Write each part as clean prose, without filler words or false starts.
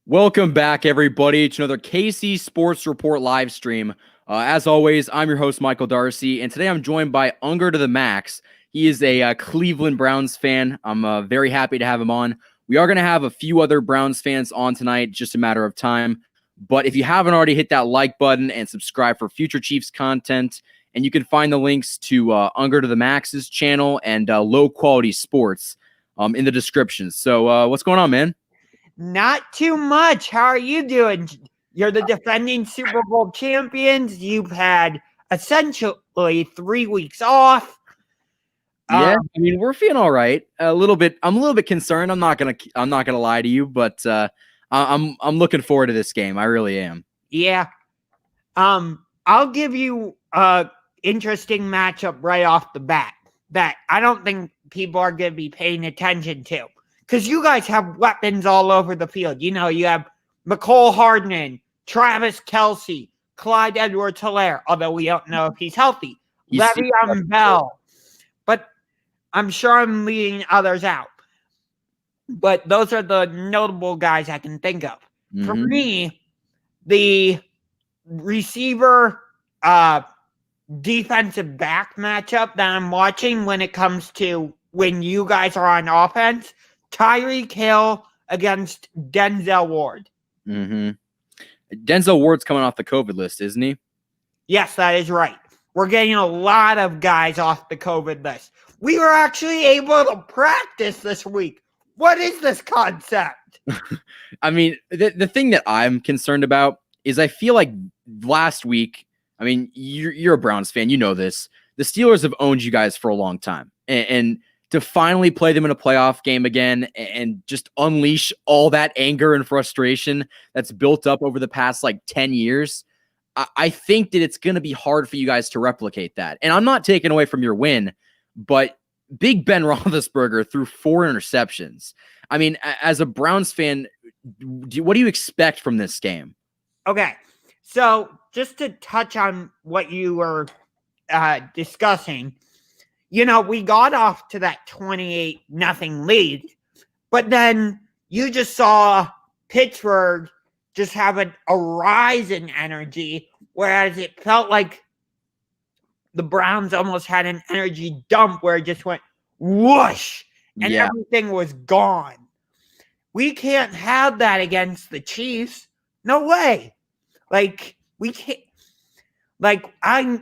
Welcome back, everybody, to another KC Sports Report live stream. As always, I'm your host, Michael Darcy, and today I'm joined by Unger to the Max. He is a Cleveland Browns fan. I'm very happy to have him on. We are going to have a few other Browns fans on tonight, just a matter of time. But if you haven't already, hit that like button and subscribe for future Chiefs content. And you can find the links to Unger to the Max's channel and Low Quality Sports in the description. So what's going on, man? Not too much. How are you doing? You're the defending Super Bowl champions. You've had essentially 3 weeks off. Yeah, I mean, we're feeling all right. A little bit. I'm a little bit concerned. I'm not gonna lie to you, but I'm looking forward to this game. I really am. Yeah. I'll give you a interesting matchup right off the bat that I don't think people are going to be paying attention to. Because you guys have weapons all over the field. You know, you have McCole Hardman, Travis Kelce, Clyde Edwards-Helaire, although we don't know if he's healthy. Le'Veon Bell. But I'm sure I'm leaving others out. But those are the notable guys I can think of. Mm-hmm. For me, the receiver defensive back matchup that I'm watching when it comes to when you guys are on offense, Tyreek Hill against Denzel Ward. Mm-hmm. Denzel Ward's coming off the COVID list, isn't he? Yes, that is right. We're getting a lot of guys off the COVID list. We were actually able to practice this week. What is this concept? I mean, the thing that I'm concerned about is I feel like last week, I mean, you're a Browns fan. You know this. The Steelers have owned you guys for a long time. And to finally play them in a playoff game again and just unleash all that anger and frustration that's built up over the past 10 years, I think that it's going to be hard for you guys to replicate that. And I'm not taking away from your win, but Big Ben Roethlisberger threw 4 interceptions. I mean, as a Browns fan, what do you expect from this game? Okay, so just to touch on what you were discussing, you know, we got off to that 28-0 lead, but then you just saw Pittsburgh just have a rise in energy, whereas it felt like the Browns almost had an energy dump where it just went whoosh, and everything was gone. We can't have that against the Chiefs. No way. We can't.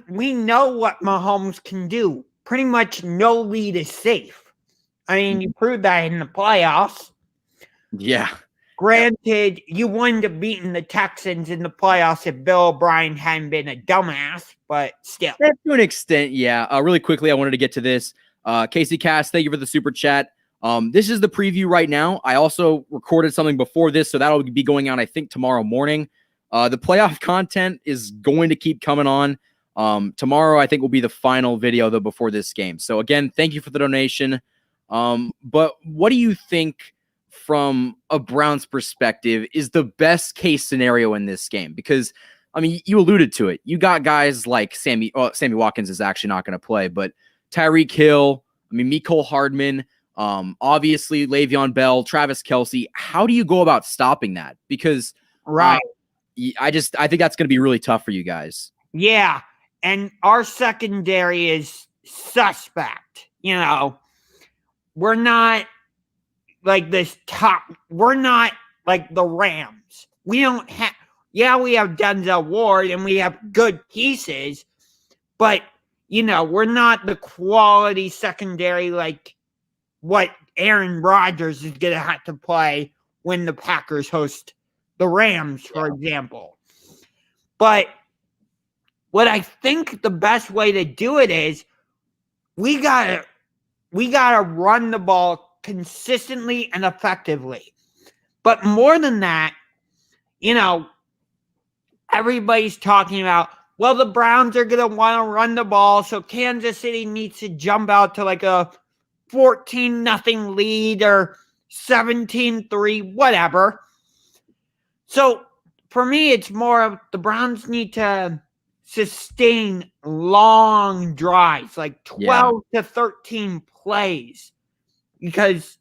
We know what Mahomes can do. Pretty much no lead is safe. I mean, you proved that in the playoffs. Yeah. Granted, you wouldn't have beaten the Texans in the playoffs if Bill O'Brien hadn't been a dumbass, but still. To an extent, yeah. Really quickly, I wanted to get to this. Casey Cass, thank you for the super chat. This is the preview right now. I also recorded something before this, so that'll be going out, I think, tomorrow morning. The playoff content is going to keep coming on. Tomorrow, I think, will be the final video, though, before this game. So, again, thank you for the donation. But what do you think, from a Browns perspective, is the best case scenario in this game? Because, I mean, you alluded to it. You got guys like Sammy Watkins is actually not going to play, but Tyreek Hill, I mean, McCole Hardman, obviously Le'Veon Bell, Travis Kelce. How do you go about stopping that? Because I think that's going to be really tough for you guys. Yeah. And our secondary is suspect. You know, we're not like this top. We're not like the Rams. We don't have, we have Denzel Ward and we have good pieces, but, you know, we're not the quality secondary like what Aaron Rodgers is going to have to play when the Packers host the Rams, for example. But what I think the best way to do it is we gotta run the ball consistently and effectively. But more than that, you know, everybody's talking about, well, the Browns are going to want to run the ball, so Kansas City needs to jump out to like a 14-0 lead or 17-3, whatever. So for me, it's more of the Browns need to sustain long drives, like 12 to 13 plays, because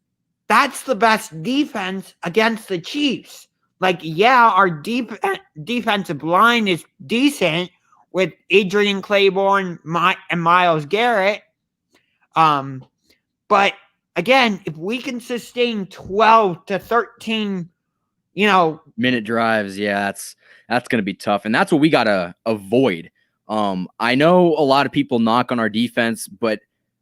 that's the best defense against the Chiefs. like, yeah, our defensive line is decent with Adrian Claiborne and Myles Garrett. But again, if we can sustain 12 to 13, minute drives, yeah, that's going to be tough. And that's what we got to avoid. I know a lot of people knock on our defense, but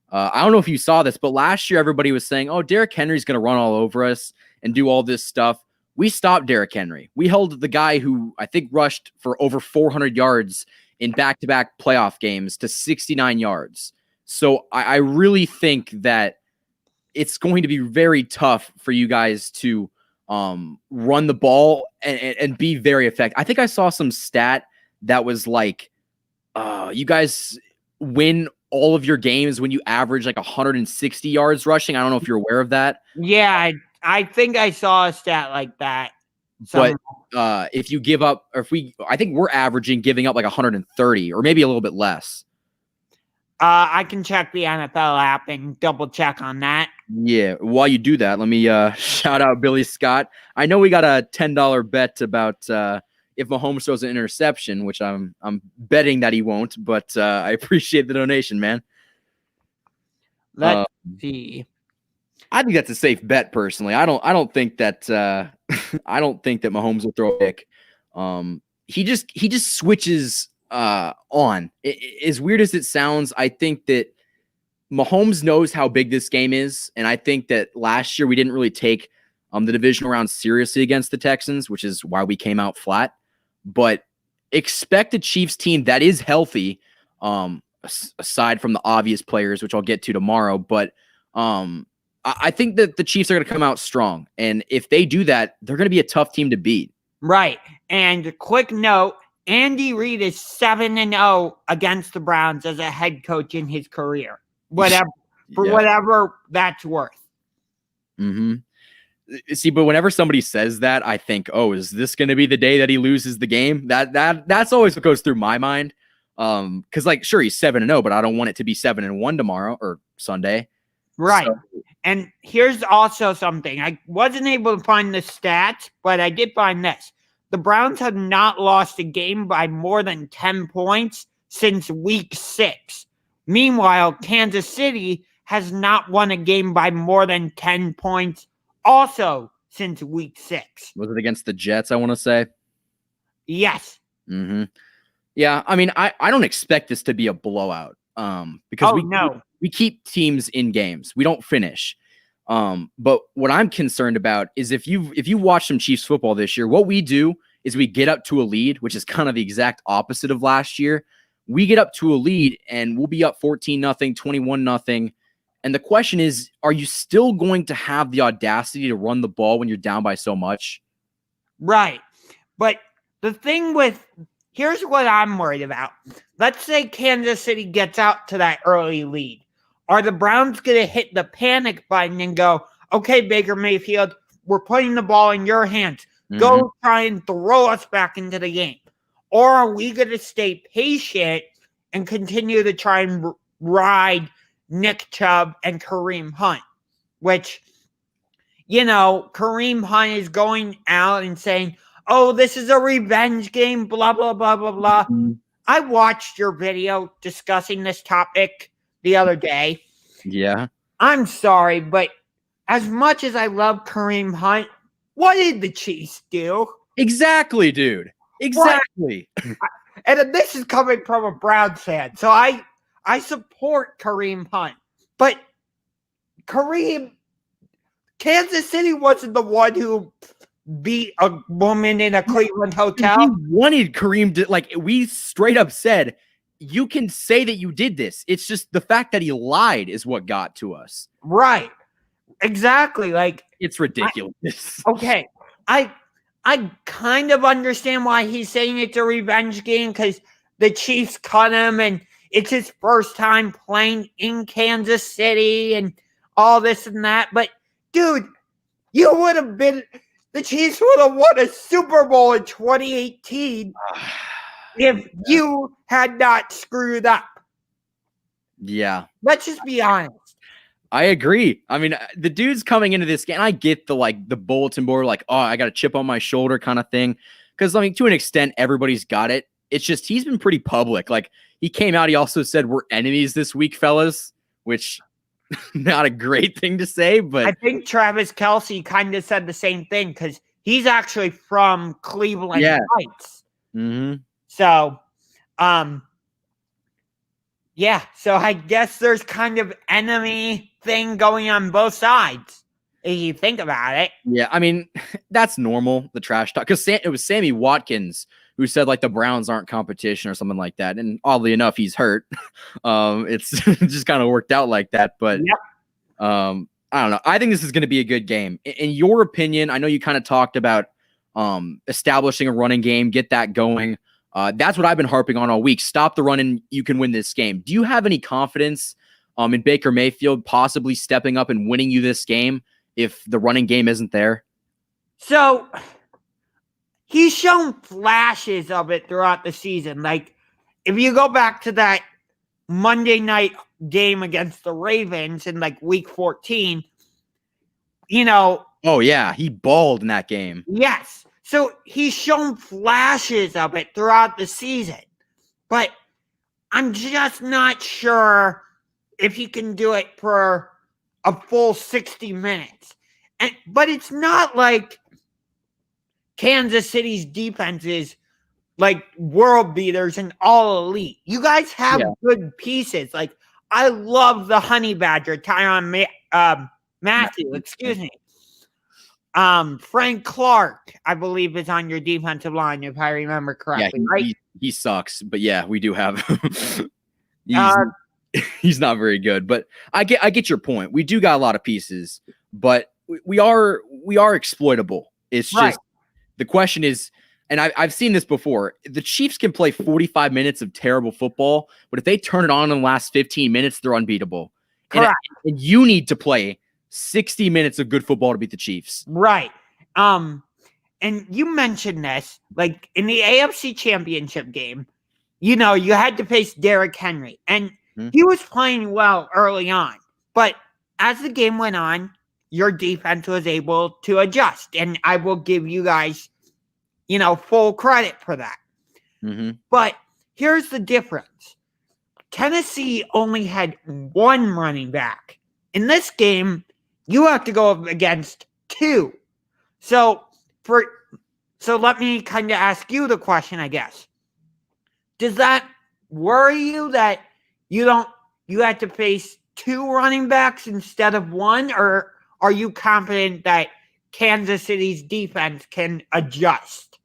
I don't know if you saw this, but last year everybody was saying, oh, Derrick Henry's going to run all over us and do all this stuff. We stopped Derrick Henry. We held the guy who I think rushed for over 400 yards in back-to-back playoff games to 69 yards. So I really think that it's going to be very tough for you guys to run the ball and be very effective. I think I saw some stat that was like, you guys win all of your games when you average like 160 yards rushing. I don't know if you're aware of that. Yeah, I think I saw a stat like that. But if you give up, or I think we're averaging giving up like 130 or maybe a little bit less. I can check the NFL app and double check on that. Yeah. While you do that, let me shout out Billy Scott. I know we got a $10 bet about if Mahomes throws an interception, which I'm betting that he won't, but I appreciate the donation, man. Let's see. I think that's a safe bet, personally. I don't think that I don't think that Mahomes will throw a pick. He just switches on. As weird as it sounds, I think that Mahomes knows how big this game is, and I think that last year we didn't really take the divisional round seriously against the Texans, which is why we came out flat. But expect a Chiefs team that is healthy, aside from the obvious players, which I'll get to tomorrow. But I think that the Chiefs are going to come out strong, and if they do that, they're going to be a tough team to beat. Right. And a quick note, Andy Reid is 7-0 against the Browns as a head coach in his career. Whatever that's worth. Mm-hmm. See, but whenever somebody says that, I think, oh, is this going to be the day that he loses the game? That's always what goes through my mind. Because, like, sure, he's 7-0, but I don't want it to be 7-1 tomorrow or Sunday. Right. So, and here's also something. I wasn't able to find the stats, but I did find this. The Browns have not lost a game by more than 10 points since week 6. Meanwhile, Kansas City has not won a game by more than 10 points also since week 6. Was it against the Jets, I want to say? Yes. Mm-hmm. Yeah, I mean, I don't expect this to be a blowout. Because we keep teams in games. We don't finish. But what I'm concerned about is if you watch some Chiefs football this year, what we do is we get up to a lead, which is kind of the exact opposite of last year. We get up to a lead and we'll be up 14-0, 21-0. And the question is, are you still going to have the audacity to run the ball when you're down by so much? Right. But the thing here's what I'm worried about. Let's say Kansas City gets out to that early lead. Are the Browns going to hit the panic button and go, okay, Baker Mayfield, we're putting the ball in your hands. Mm-hmm. Go try and throw us back into the game. Or are we going to stay patient and continue to try and ride Nick Chubb and Kareem Hunt? Which, Kareem Hunt is going out and saying, oh, this is a revenge game, blah, blah, blah, blah, blah. Mm-hmm. I watched your video discussing this topic the other day. Yeah. I'm sorry, but as much as I love Kareem Hunt, what did the Chiefs do? Exactly, dude. Exactly. And this is coming from a Browns fan. So I support Kareem Hunt. But Kansas City wasn't the one who beat a woman in a Cleveland hotel. We wanted Kareem to, we straight up said, you can say that you did this. It's just the fact that he lied is what got to us. Right. Exactly. It's ridiculous. Okay. I kind of understand why he's saying it's a revenge game because the Chiefs cut him and it's his first time playing in Kansas City and all this and that. But, dude, the Chiefs would have won a Super Bowl in 2018 if you had not screwed up. Yeah. Let's just be honest. I agree. I mean, the dude's coming into this game. I get the bulletin board, like, oh, I got a chip on my shoulder kind of thing. Because, I mean, to an extent, everybody's got it. It's just he's been pretty public. Like, he came out, he also said, we're enemies this week, fellas, which not a great thing to say, but I think Travis Kelce kind of said the same thing because he's actually from Cleveland Heights. Mm-hmm. So, yeah. So I guess there's kind of enemy thing going on both sides if you think about it. Yeah, I mean, that's normal, the trash talk. Because it was Sammy Watkins who said, like, the Browns aren't competition or something like that. And oddly enough, he's hurt. It's just kind of worked out like that. But I don't know. I think this is going to be a good game. In your opinion, I know you kind of talked about establishing a running game, get that going. That's what I've been harping on all week. Stop the run and you can win this game. Do you have any confidence in Baker Mayfield possibly stepping up and winning you this game if the running game isn't there? So he's shown flashes of it throughout the season. Like, if you go back to that Monday night game against the Ravens in like week 14, Oh, yeah. He balled in that game. Yes. So he's shown flashes of it throughout the season. But I'm just not sure if he can do it for a full 60 minutes. But it's not like Kansas City's defense is like world beaters and all elite. You guys have good pieces. Like, I love the Honey Badger, Tyrann Matthew, excuse me. Frank Clark, I believe, is on your defensive line, if I remember correctly, right? He sucks, but yeah, we do have he's not very good. But I get your point. We do got a lot of pieces, but we are exploitable. It's just the question is, and I've seen this before. The Chiefs can play 45 minutes of terrible football, but if they turn it on in the last 15 minutes, they're unbeatable. Correct. And you need to play 60 minutes of good football to beat the Chiefs. Right. And you mentioned this, like in the AFC Championship game, you had to face Derrick Henry, and he was playing well early on. But as the game went on, your defense was able to adjust, and I will give you guys, full credit for that. Mm-hmm. But here's the difference. Tennessee only had one running back. In this game, you have to go up against two. So let me kind of ask you the question, I guess. Does that worry you that you have to face two running backs instead of one, or are you confident that Kansas City's defense can adjust?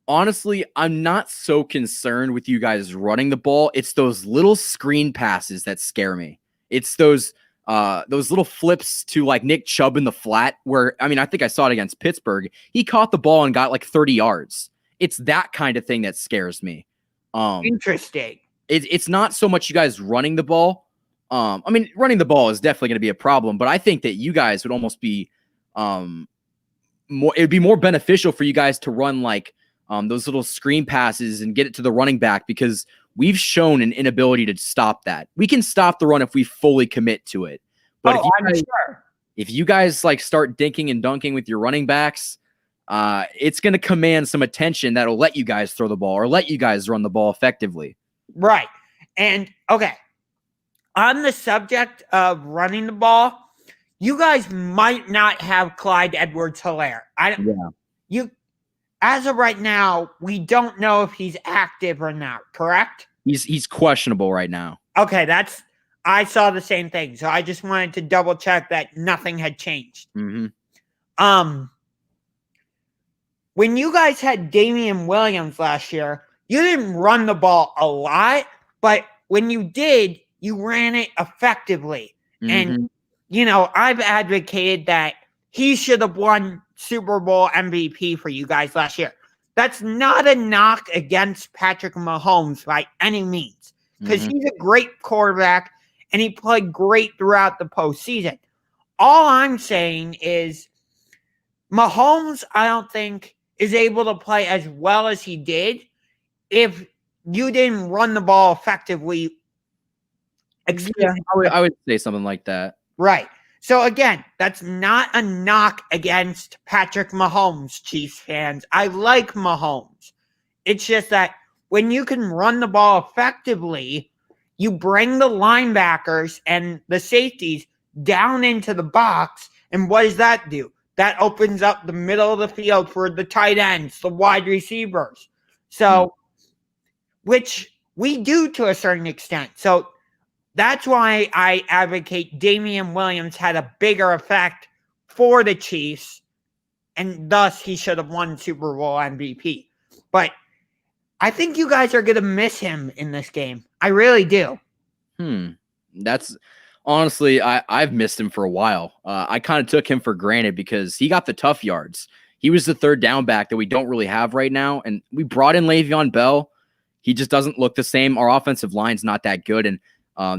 Honestly, I'm not so concerned with you guys running the ball. It's those little screen passes that scare me. It's those little flips to like Nick Chubb in the flat where, I mean, I think I saw it against Pittsburgh. He caught the ball and got like 30 yards. It's that kind of thing that scares me. Interesting. It's not so much you guys running the ball. I mean, running the ball is definitely going to be a problem, but I think that you guys would almost be it would be more beneficial for you guys to run like those little screen passes and get it to the running back, because we've shown an inability to stop that. We can stop the run if we fully commit to it. But if you guys like start dinking and dunking with your running backs, it's going to command some attention that'll let you guys throw the ball or let you guys run the ball effectively. Right. And okay, on the subject of running the ball, you guys might not have Clyde Edwards-Helaire. As of right now, we don't know if he's active or not, correct? He's questionable right now. Okay, I saw the same thing, so I just wanted to double check that nothing had changed. Mm-hmm. When you guys had Damian Williams last year, you didn't run the ball a lot, but when you did, you ran it effectively. Mm-hmm. And, I've advocated that he should have won Super Bowl MVP for you guys last year. That's not a knock against Patrick Mahomes by any means, because he's a great quarterback and he played great throughout the postseason. All I'm saying is Mahomes, I don't think, is able to play as well as he did if you didn't run the ball effectively. I would say something like that. Right. So again, that's not a knock against Patrick Mahomes, Chiefs fans. I like Mahomes. It's just that when you can run the ball effectively, you bring the linebackers and the safeties down into the box. And what does that do? That opens up the middle of the field for the tight ends, the wide receivers. So, which we do to a certain extent. So that's why I advocate Damian Williams had a bigger effect for the Chiefs, and thus he should have won Super Bowl MVP. But I think you guys are going to miss him in this game. I really do. That's honestly, I've missed him for a while. I kind of took him for granted because he got the tough yards. He was the third down back that we don't really have right now. And we brought in Le'Veon Bell. He just doesn't look the same. Our offensive line's not that good. And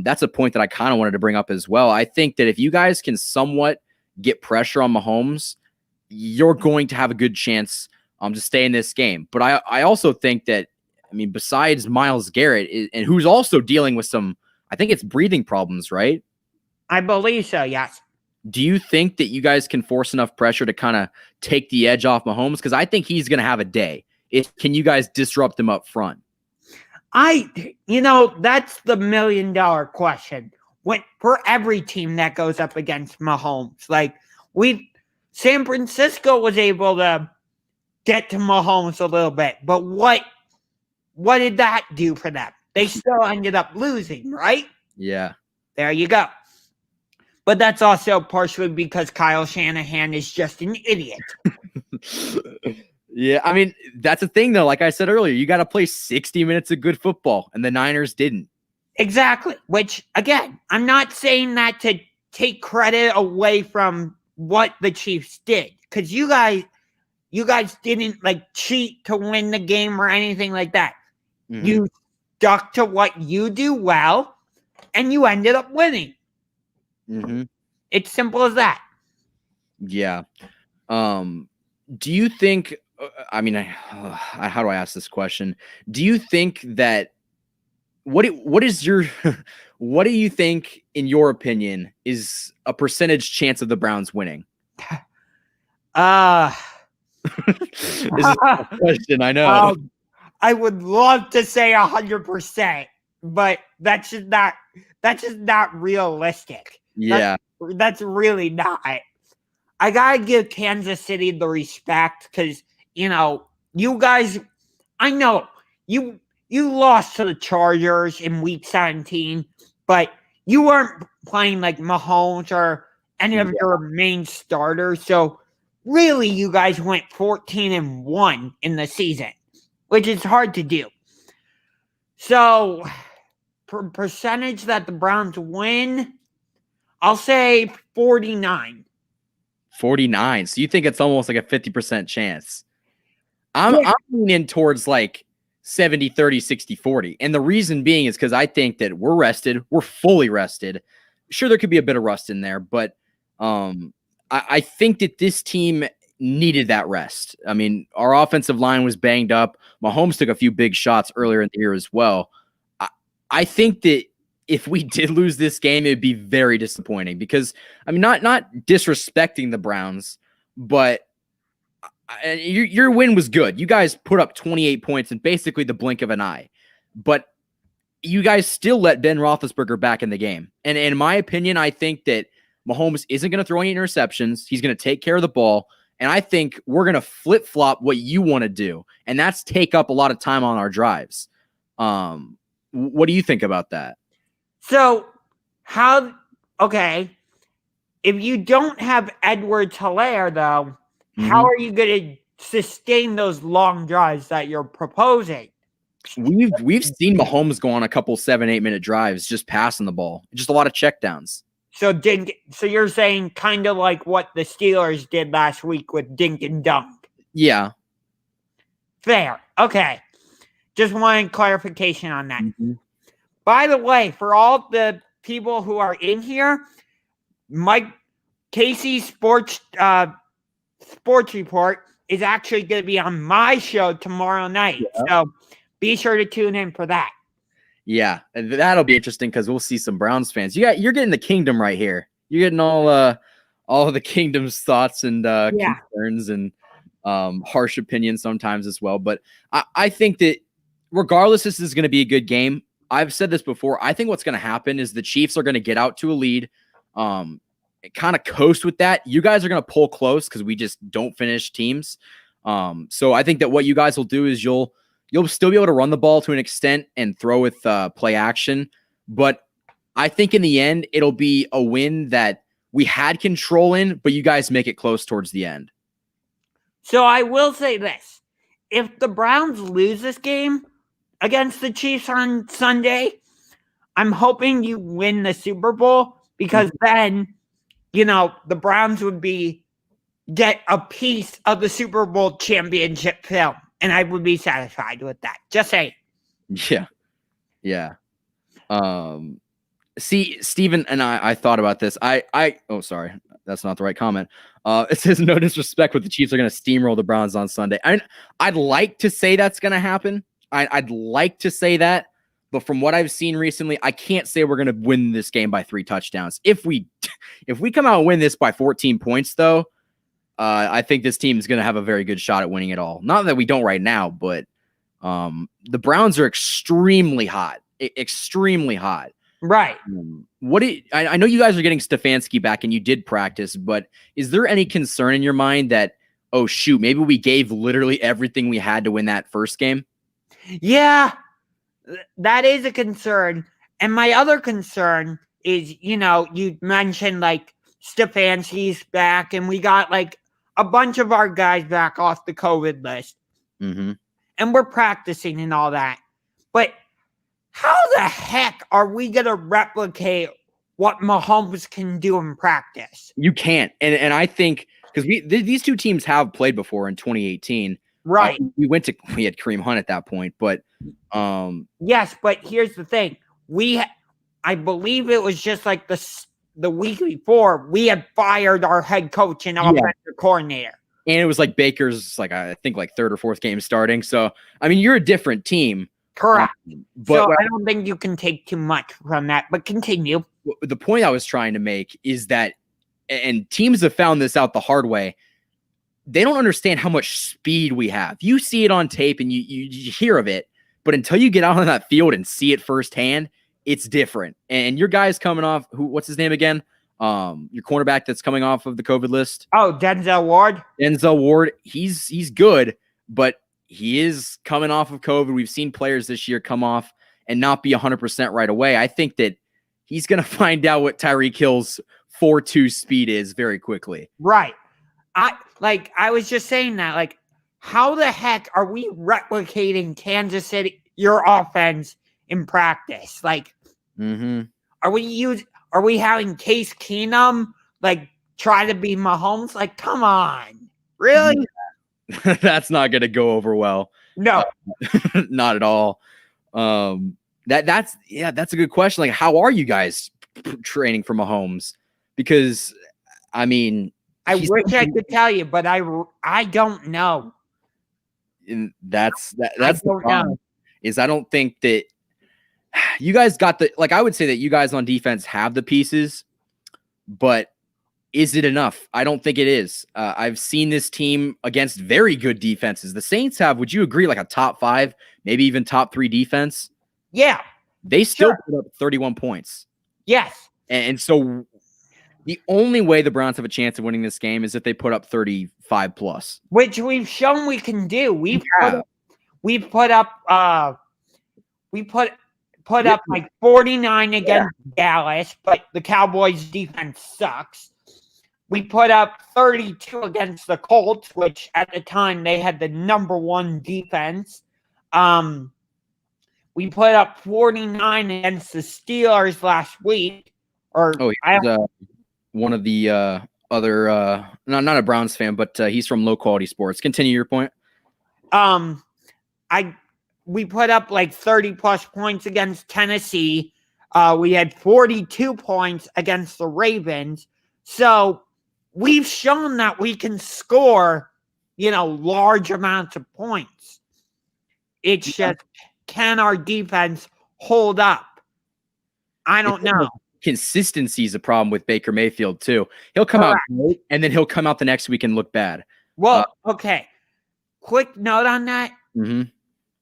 that's a point that I kind of wanted to bring up as well. I think that if you guys can somewhat get pressure on Mahomes, you're going to have a good chance to stay in this game. But I also think that, I mean, besides Myles Garrett, and who's also dealing with some, I think it's breathing problems, right? I believe so, yes. Do you think that you guys can force enough pressure to kind of take the edge off Mahomes? Because I think he's going to have a day. Can you guys disrupt him up front? That's the $1 million question. For every team that goes up against Mahomes, like San Francisco was able to get to Mahomes a little bit, but what did that do for them? They still ended up losing, right? Yeah. There you go. But that's also partially because Kyle Shanahan is just an idiot. Yeah, I mean, that's the thing, though. Like I said earlier, you got to play 60 minutes of good football, and the Niners didn't. Exactly. Which, again, I'm not saying that to take credit away from what the Chiefs did, because you guys didn't cheat to win the game or anything like that. Mm-hmm. You stuck to what you do well, and you ended up winning. Mm-hmm. It's simple as that. Yeah. Do you think? I mean, how do I ask this question? Do you think that what do you think, in your opinion, is a percentage chance of the Browns winning? Is this a question? I know. I would love to say 100%, but that's just not realistic. Yeah, that's really not. I gotta give Kansas City the respect because you guys. I know you lost to the Chargers in Week 17, but you weren't playing like Mahomes or any of your main starters. So really, you guys went 14-1 in the season, which is hard to do. So, percentage that the Browns win, I'll say 49. 49. So you think it's almost like a 50% chance? I'm leaning towards like 70, 30, 60, 40. And the reason being is because I think that we're rested. We're fully rested. Sure, there could be a bit of rust in there, but I think that this team needed that rest. I mean, our offensive line was banged up. Mahomes took a few big shots earlier in the year as well. I think that if we did lose this game, it would be very disappointing because, I mean, not disrespecting the Browns, but your win was good. You guys put up 28 points in basically the blink of an eye, but you guys still let Ben Roethlisberger back in the game. And in my opinion, I think that Mahomes isn't going to throw any interceptions. He's going to take care of the ball. And I think we're going to flip-flop what you want to do, and that's take up a lot of time on our drives. What do you think about that? So, if you don't have Edwards-Helaire, though, how are you going to sustain those long drives that you're proposing? We've seen Mahomes go on a couple 7-8 minute drives just passing the ball, just a lot of checkdowns. So you're saying kind of like what the Steelers did last week with Dink and Dunk? Yeah. Fair. Okay. Just wanted clarification on that. Mm-hmm. By the way, for all the people who are in here, Mike Casey's sports report is actually going to be on my show tomorrow night. Yeah. So be sure to tune in for that. Yeah, that'll be interesting because we'll see some Browns fans. You're getting the kingdom right here. getting all of the kingdom's thoughts and concerns and harsh opinions sometimes as well. But I think that regardless, this is going to be a good game. I've said this before. I think what's going to happen is the Chiefs are going to get out to a lead, kind of coast with that. You guys are going to pull close because we just don't finish teams. So I think that what you guys will do is you'll still be able to run the ball to an extent and throw with play action. But I think in the end, it'll be a win that we had control in, but you guys make it close towards the end. So I will say this. If the Browns lose this game against the Chiefs on Sunday, I'm hoping you win the Super Bowl because then, the Browns would get a piece of the Super Bowl championship film, and I would be satisfied with that. Just saying. Yeah. See, Steven and I thought about this. Oh, sorry. That's not the right comment. It says no disrespect, but the Chiefs are going to steamroll the Browns on Sunday. I'd like to say that's going to happen. I'd like to say that, but from what I've seen recently, I can't say we're going to win this game by 3 touchdowns. If we come out and win this by 14 points, though, I think this team is going to have a very good shot at winning it all. Not that we don't right now, but the Browns are extremely hot. Extremely hot. Right. I know you guys are getting Stefanski back and you did practice, but is there any concern in your mind that, oh, shoot, maybe we gave literally everything we had to win that first game? Yeah, that is a concern. And my other concern is, you mentioned like Stefanski's back and we got like a bunch of our guys back off the COVID list. Mm-hmm. And we're practicing and all that. But how the heck are we going to replicate what Mahomes can do in practice? You can't. And I think because these two teams have played before in 2018. Right. We had Kareem Hunt at that point, but yes, but here's the thing. I believe it was just like the week before we had fired our head coach and offensive coordinator. And it was like Baker's I think third or fourth game starting. So I mean you're a different team. Correct. But I don't think you can take too much from that, but continue. The point I was trying to make is that, and teams have found this out the hard way, they don't understand how much speed we have. You see it on tape and you hear of it, but until you get out on that field and see it firsthand, it's different. And your guy's coming off, what's his name again? Your cornerback that's coming off of the COVID list. Oh, Denzel Ward. Denzel Ward, he's good, but he is coming off of COVID. We've seen players this year come off and not be 100% right away. I think that he's going to find out what Tyreek Hill's 4.2 speed is very quickly. Right. I was just saying that, how the heck are we replicating Kansas City, your offense in practice? Are we having Case Keenum, try to be Mahomes? Come on. Really? That's not going to go over well. No, not at all. That's a good question. How are you guys training for Mahomes? Because I mean, I wish I could tell you, but I don't know. And that's the problem. Is I don't think that you guys got I would say that you guys on defense have the pieces, but is it enough? I don't think it is. I've seen this team against very good defenses. The Saints have, would you agree, a top 5, maybe even top 3 defense? Yeah. They still put up 31 points. Yes. And so the only way the Browns have a chance of winning this game is if they put up 35 plus. Which we've shown we can do. We put up 49 against Dallas, but the Cowboys defense sucks. We put up 32 against the Colts, which at the time they had the number 1 defense. We put up 49 against the Steelers last week. One of the other, not a Browns fan, but he's from Low Quality Sports. Continue your point. We put up 30 plus points against Tennessee. We had 42 points against the Ravens. So we've shown that we can score, large amounts of points. It's just, can our defense hold up? I don't know. consistency is a problem with Baker Mayfield too. He'll come out great, and then he'll come out the next week and look bad. Well, okay. Quick note on that. Mm-hmm.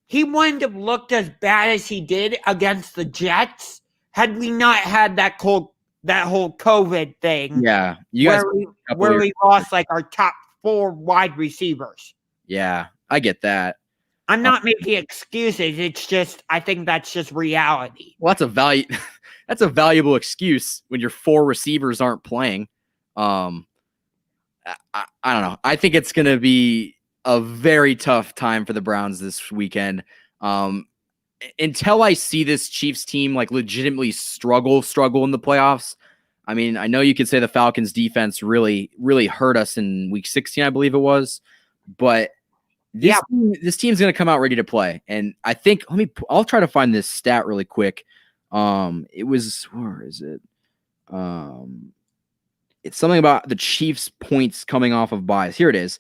He wouldn't have looked as bad as he did against the Jets had we not had that whole COVID thing. Yeah, you guys where we lost like our top 4 wide receivers. Yeah, I get that. I'm not making excuses. It's just I think that's just reality. Well, that's a valuable excuse when your 4 receivers aren't playing. I don't know. I think it's going to be a very tough time for the Browns this weekend. Until I see this Chiefs team like legitimately struggle in the playoffs. I mean, I know you could say the Falcons defense really hurt us in week 16, I believe it was, but this team's going to come out ready to play. And I think I'll try to find this stat really quick. It was, where is it? It's something about the Chiefs points coming off of buys. Here it is.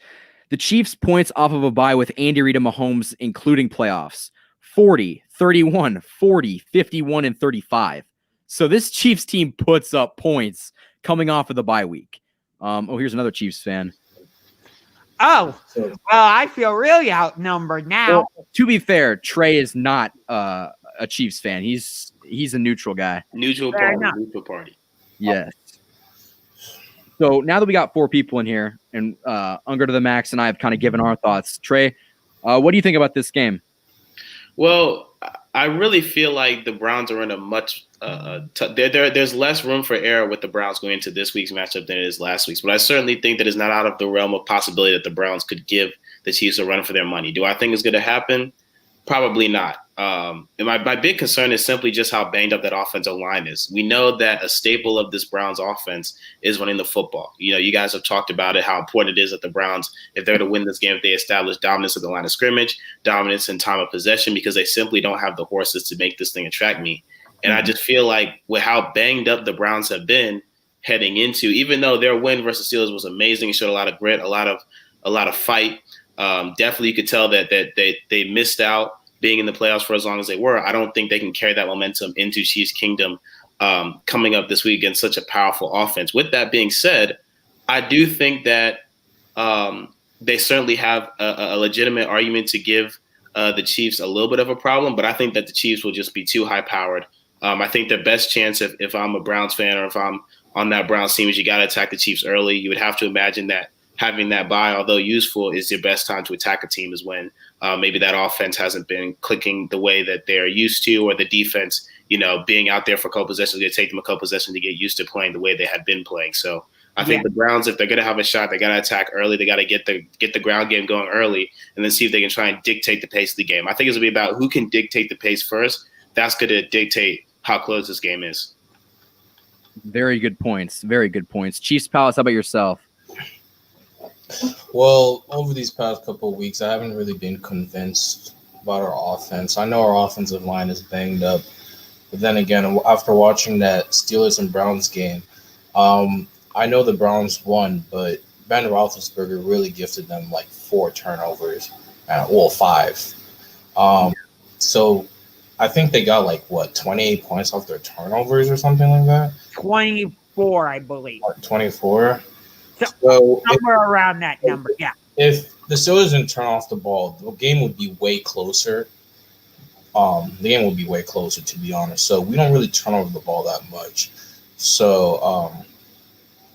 The Chiefs points off of a bye with Andy Reid and Mahomes, including playoffs, 40, 31, 40, 51, and 35. So this Chiefs team puts up points coming off of the bye week. Here's another Chiefs fan. Oh, well, I feel really outnumbered now. Well, to be fair, Trey is not a Chiefs fan. He's a neutral guy. Neutral party. Yes. So now that we got 4 people in here, and Unger to the Max and I have kind of given our thoughts. Trey, what do you think about this game? Well, I really feel like the Browns are in a much there's less room for error with the Browns going into this week's matchup than it is last week's. But I certainly think that it's not out of the realm of possibility that the Browns could give the Chiefs a run for their money. Do I think it's going to happen? Probably not. And my big concern is simply just how banged up that offensive line is. We know that a staple of this Browns offense is running the football. You know, you guys have talked about it, how important it is that the Browns, if they're to win this game, if they establish dominance at the line of scrimmage, dominance in time of possession, because they simply don't have the horses to make this thing attract me. And I just feel like with how banged up the Browns have been heading into, even though their win versus Steelers was amazing, it showed a lot of grit, a lot of fight. Definitely, you could tell that they missed out being in the playoffs for as long as they were. I don't think they can carry that momentum into Chiefs Kingdom coming up this week against such a powerful offense. With that being said, I do think that they certainly have a legitimate argument to give the Chiefs a little bit of a problem, but I think that the Chiefs will just be too high-powered. I think the best chance if I'm a Browns fan or if I'm on that Browns team is you got to attack the Chiefs early. You would have to imagine that having that bye, although useful, is your best time to attack a team is when maybe that offense hasn't been clicking the way that they're used to, or the defense, being out there for a couple possessions, it's going to take them a couple possessions to get used to playing the way they had been playing. So I think the Browns, if they're going to have a shot, they got to attack early. They got to get the ground game going early and then see if they can try and dictate the pace of the game. I think it's going to be about who can dictate the pace first. That's going to dictate how close this game is. Very good points. Very good points. Chiefs Palace, how about yourself? Well, over these past couple of weeks, I haven't really been convinced about our offense. I know our offensive line is banged up. But then again, after watching that Steelers and Browns game, I know the Browns won, but Ben Roethlisberger really gifted them like 4 turnovers. 5. So I think they got 28 points off their turnovers or something like that. 24, I believe. 24? So somewhere around that number, yeah. If the Steelers didn't turn off the ball, the game would be way closer. The game would be way closer, to be honest. So we don't really turn over the ball that much. So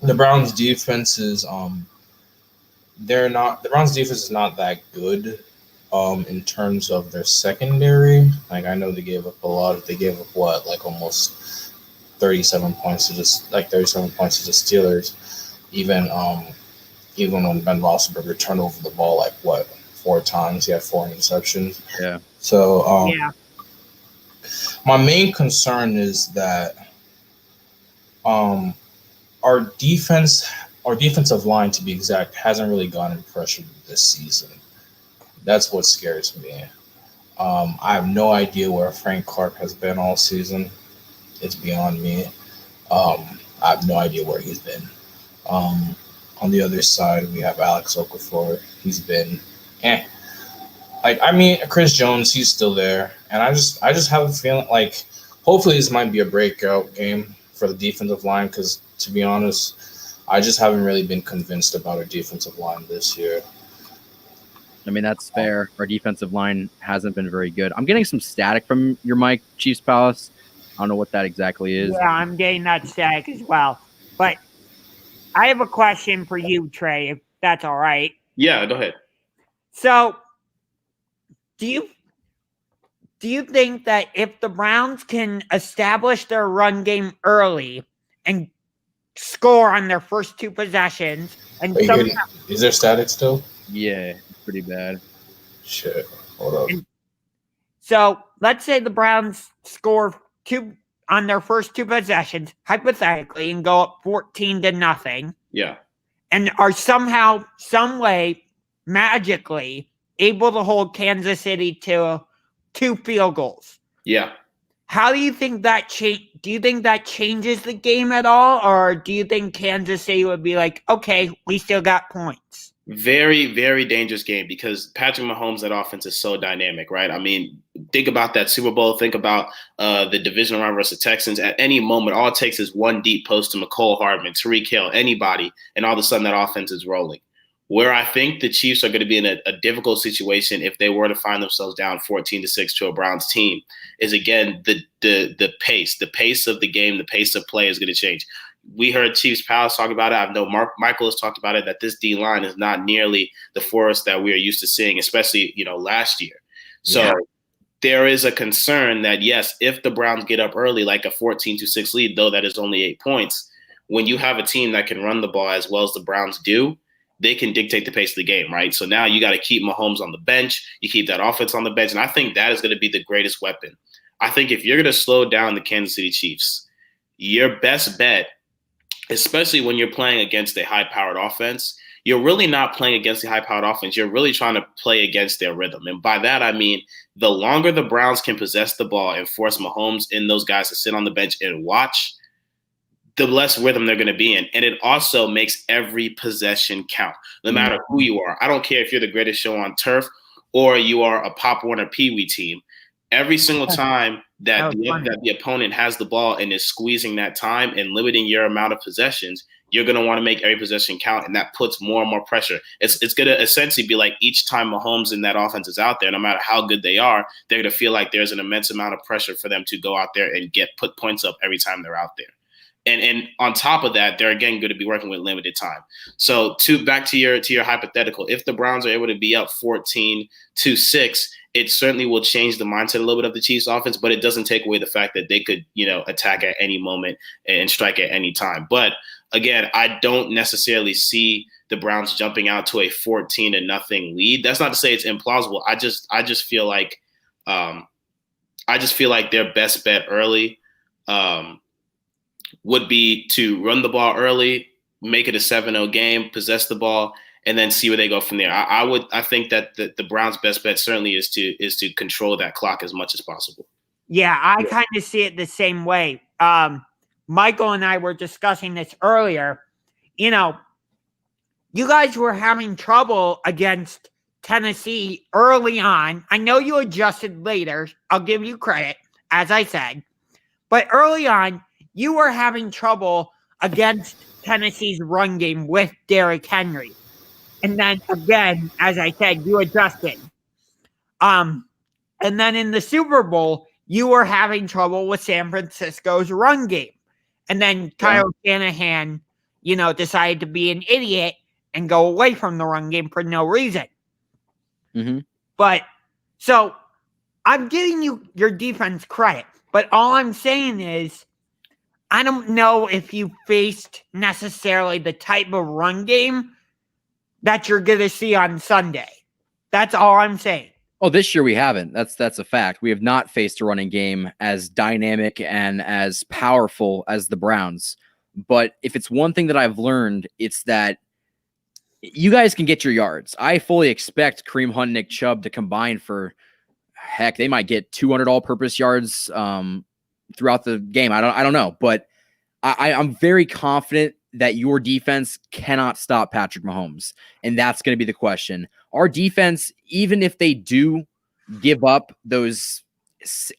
the Browns defense is the Browns defense is not that good in terms of their secondary. I know they gave up a lot. They gave up almost 37 points to the Steelers. Even when Ben Roethlisberger turned over the ball 4 times, he had 4 interceptions. Yeah. So my main concern is that our defensive line, to be exact, hasn't really gotten pressured this season. That's what scares me. I have no idea where Frank Clark has been all season. It's beyond me. I have no idea where he's been. On the other side, we have Alex Okafor. He's been Chris Jones, he's still there. And I just have a feeling hopefully this might be a breakout game for the defensive line because, to be honest, I just haven't really been convinced about our defensive line this year. I mean, that's fair. Our defensive line hasn't been very good. I'm getting some static from your mic, Chiefs Palace. I don't know what that exactly is. Yeah, I'm getting that static as well. But I have a question for you, Trey, if that's all right. Yeah, go ahead. So, do you think that if the Browns can establish their run game early and score on their first two possessions, and is there static still? Yeah, pretty bad. Shit, hold up. So let's say the Browns score two on their first two possessions, hypothetically, and go up 14-0. Yeah. And are somehow, some way, magically able to hold Kansas City to 2 field goals. Yeah. How do you think that do you think that changes the game at all? Or do you think Kansas City would be like, okay, we still got points? Very, very dangerous game because Patrick Mahomes, that offense is so dynamic, right? I mean, think about that Super Bowl. Think about the divisional round versus the Texans. At any moment, all it takes is one deep post to McCole Hardman, Tyreek Hill, anybody, and all of a sudden that offense is rolling. Where I think the Chiefs are going to be in a difficult situation if they were to find themselves down 14-6 to a Browns team is, again, the pace of the game, the pace of play is going to change. We heard Chiefs Palace talk about it. I know Michael has talked about it, that this D-line is not nearly the force that we are used to seeing, especially, last year. So there is a concern that, yes, if the Browns get up early, like a 14-6 lead, though that is only 8 points, when you have a team that can run the ball as well as the Browns do, they can dictate the pace of the game, right? So now you got to keep Mahomes on the bench. You keep that offense on the bench. And I think that is going to be the greatest weapon. I think if you're going to slow down the Kansas City Chiefs, your best bet, especially when you're playing against a high-powered offense, you're really not playing against the high-powered offense. You're really trying to play against their rhythm. And by that, I mean the longer the Browns can possess the ball and force Mahomes and those guys to sit on the bench and watch, the less rhythm they're going to be in. And it also makes every possession count, no matter who you are. I don't care if you're the greatest show on turf or you are a Pop Warner Pee Wee team. Every single time that the opponent has the ball and is squeezing that time and limiting your amount of possessions, you're going to want to make every possession count, and that puts more and more pressure. It's going to essentially be like each time Mahomes and that offense is out there, no matter how good they are, they're going to feel like there's an immense amount of pressure for them to go out there and put points up every time they're out there. And on top of that, they're again going to be working with limited time. So back to your hypothetical, if the Browns are able to be up 14-6, it certainly will change the mindset a little bit of the Chiefs offense, but it doesn't take away the fact that they could, attack at any moment and strike at any time. But again, I don't necessarily see the Browns jumping out to a 14-0 lead. That's not to say it's implausible. I just feel like their best bet early would be to run the ball early, make it a 7-0 game, possess the ball, and then see where they go from there. I think that the Browns' best bet certainly is to control that clock as much as possible. Yeah, I kind of see it the same way. Michael and I were discussing this earlier. You guys were having trouble against Tennessee early on. I know you adjusted later. I'll give you credit, as I said. But early on, you were having trouble against Tennessee's run game with Derrick Henry. And then again, as I said, you adjusted. And then in the Super Bowl, you were having trouble with San Francisco's run game. And then Kyle Shanahan, decided to be an idiot and go away from the run game for no reason. Mm-hmm. But so I'm giving you your defense credit. But all I'm saying is, I don't know if you faced necessarily the type of run game that you're going to see on Sunday. That's all I'm saying. Oh, this year we haven't. That's a fact. We have not faced a running game as dynamic and as powerful as the Browns. But if it's one thing that I've learned, it's that you guys can get your yards. I fully expect Kareem Hunt and Nick Chubb to combine for, heck, they might get 200 all-purpose yards throughout the game. I don't know, but I'm very confident that your defense cannot stop Patrick Mahomes, and that's going to be the question. Our defense, even if they do give up those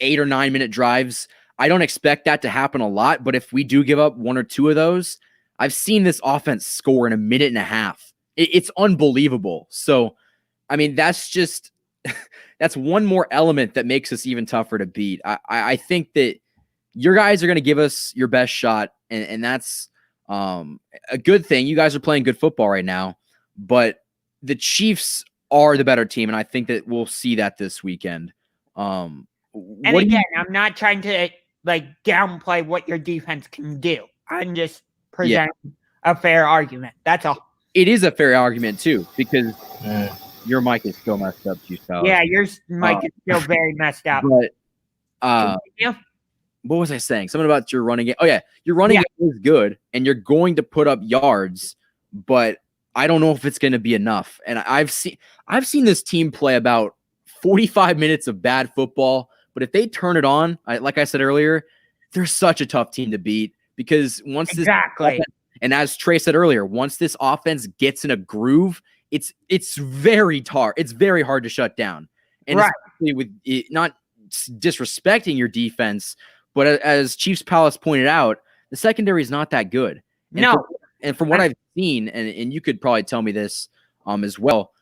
8 or 9 minute drives, I don't expect that to happen a lot, but if we do give up one or two of those, I've seen this offense score in a minute and a half. It's unbelievable. So, I mean, that's just that's one more element that makes us even tougher to beat. I think that your guys are going to give us your best shot, and that's a good thing. You guys are playing good football right now, but the Chiefs are the better team, and I think that we'll see that this weekend. And again, I'm not trying to downplay what your defense can do. I'm just presenting a fair argument. That's all. It is a fair argument too, because your mic is still messed up, Chief Palace. Yeah, your mic is still very messed up. But what was I saying? Something about your running game. Oh yeah, your running game is good, and you're going to put up yards, but I don't know if it's going to be enough. And I've seen this team play about 45 minutes of bad football, but if they turn it on, like I said earlier, they're such a tough team to beat, because once this offense, and as Trey said earlier, once this offense gets in a groove, it's very hard. It's very hard to shut down. And especially with it, not disrespecting your defense, but as Chiefs Palace pointed out, the secondary is not that good. And from what I've seen, and you could probably tell me this as well,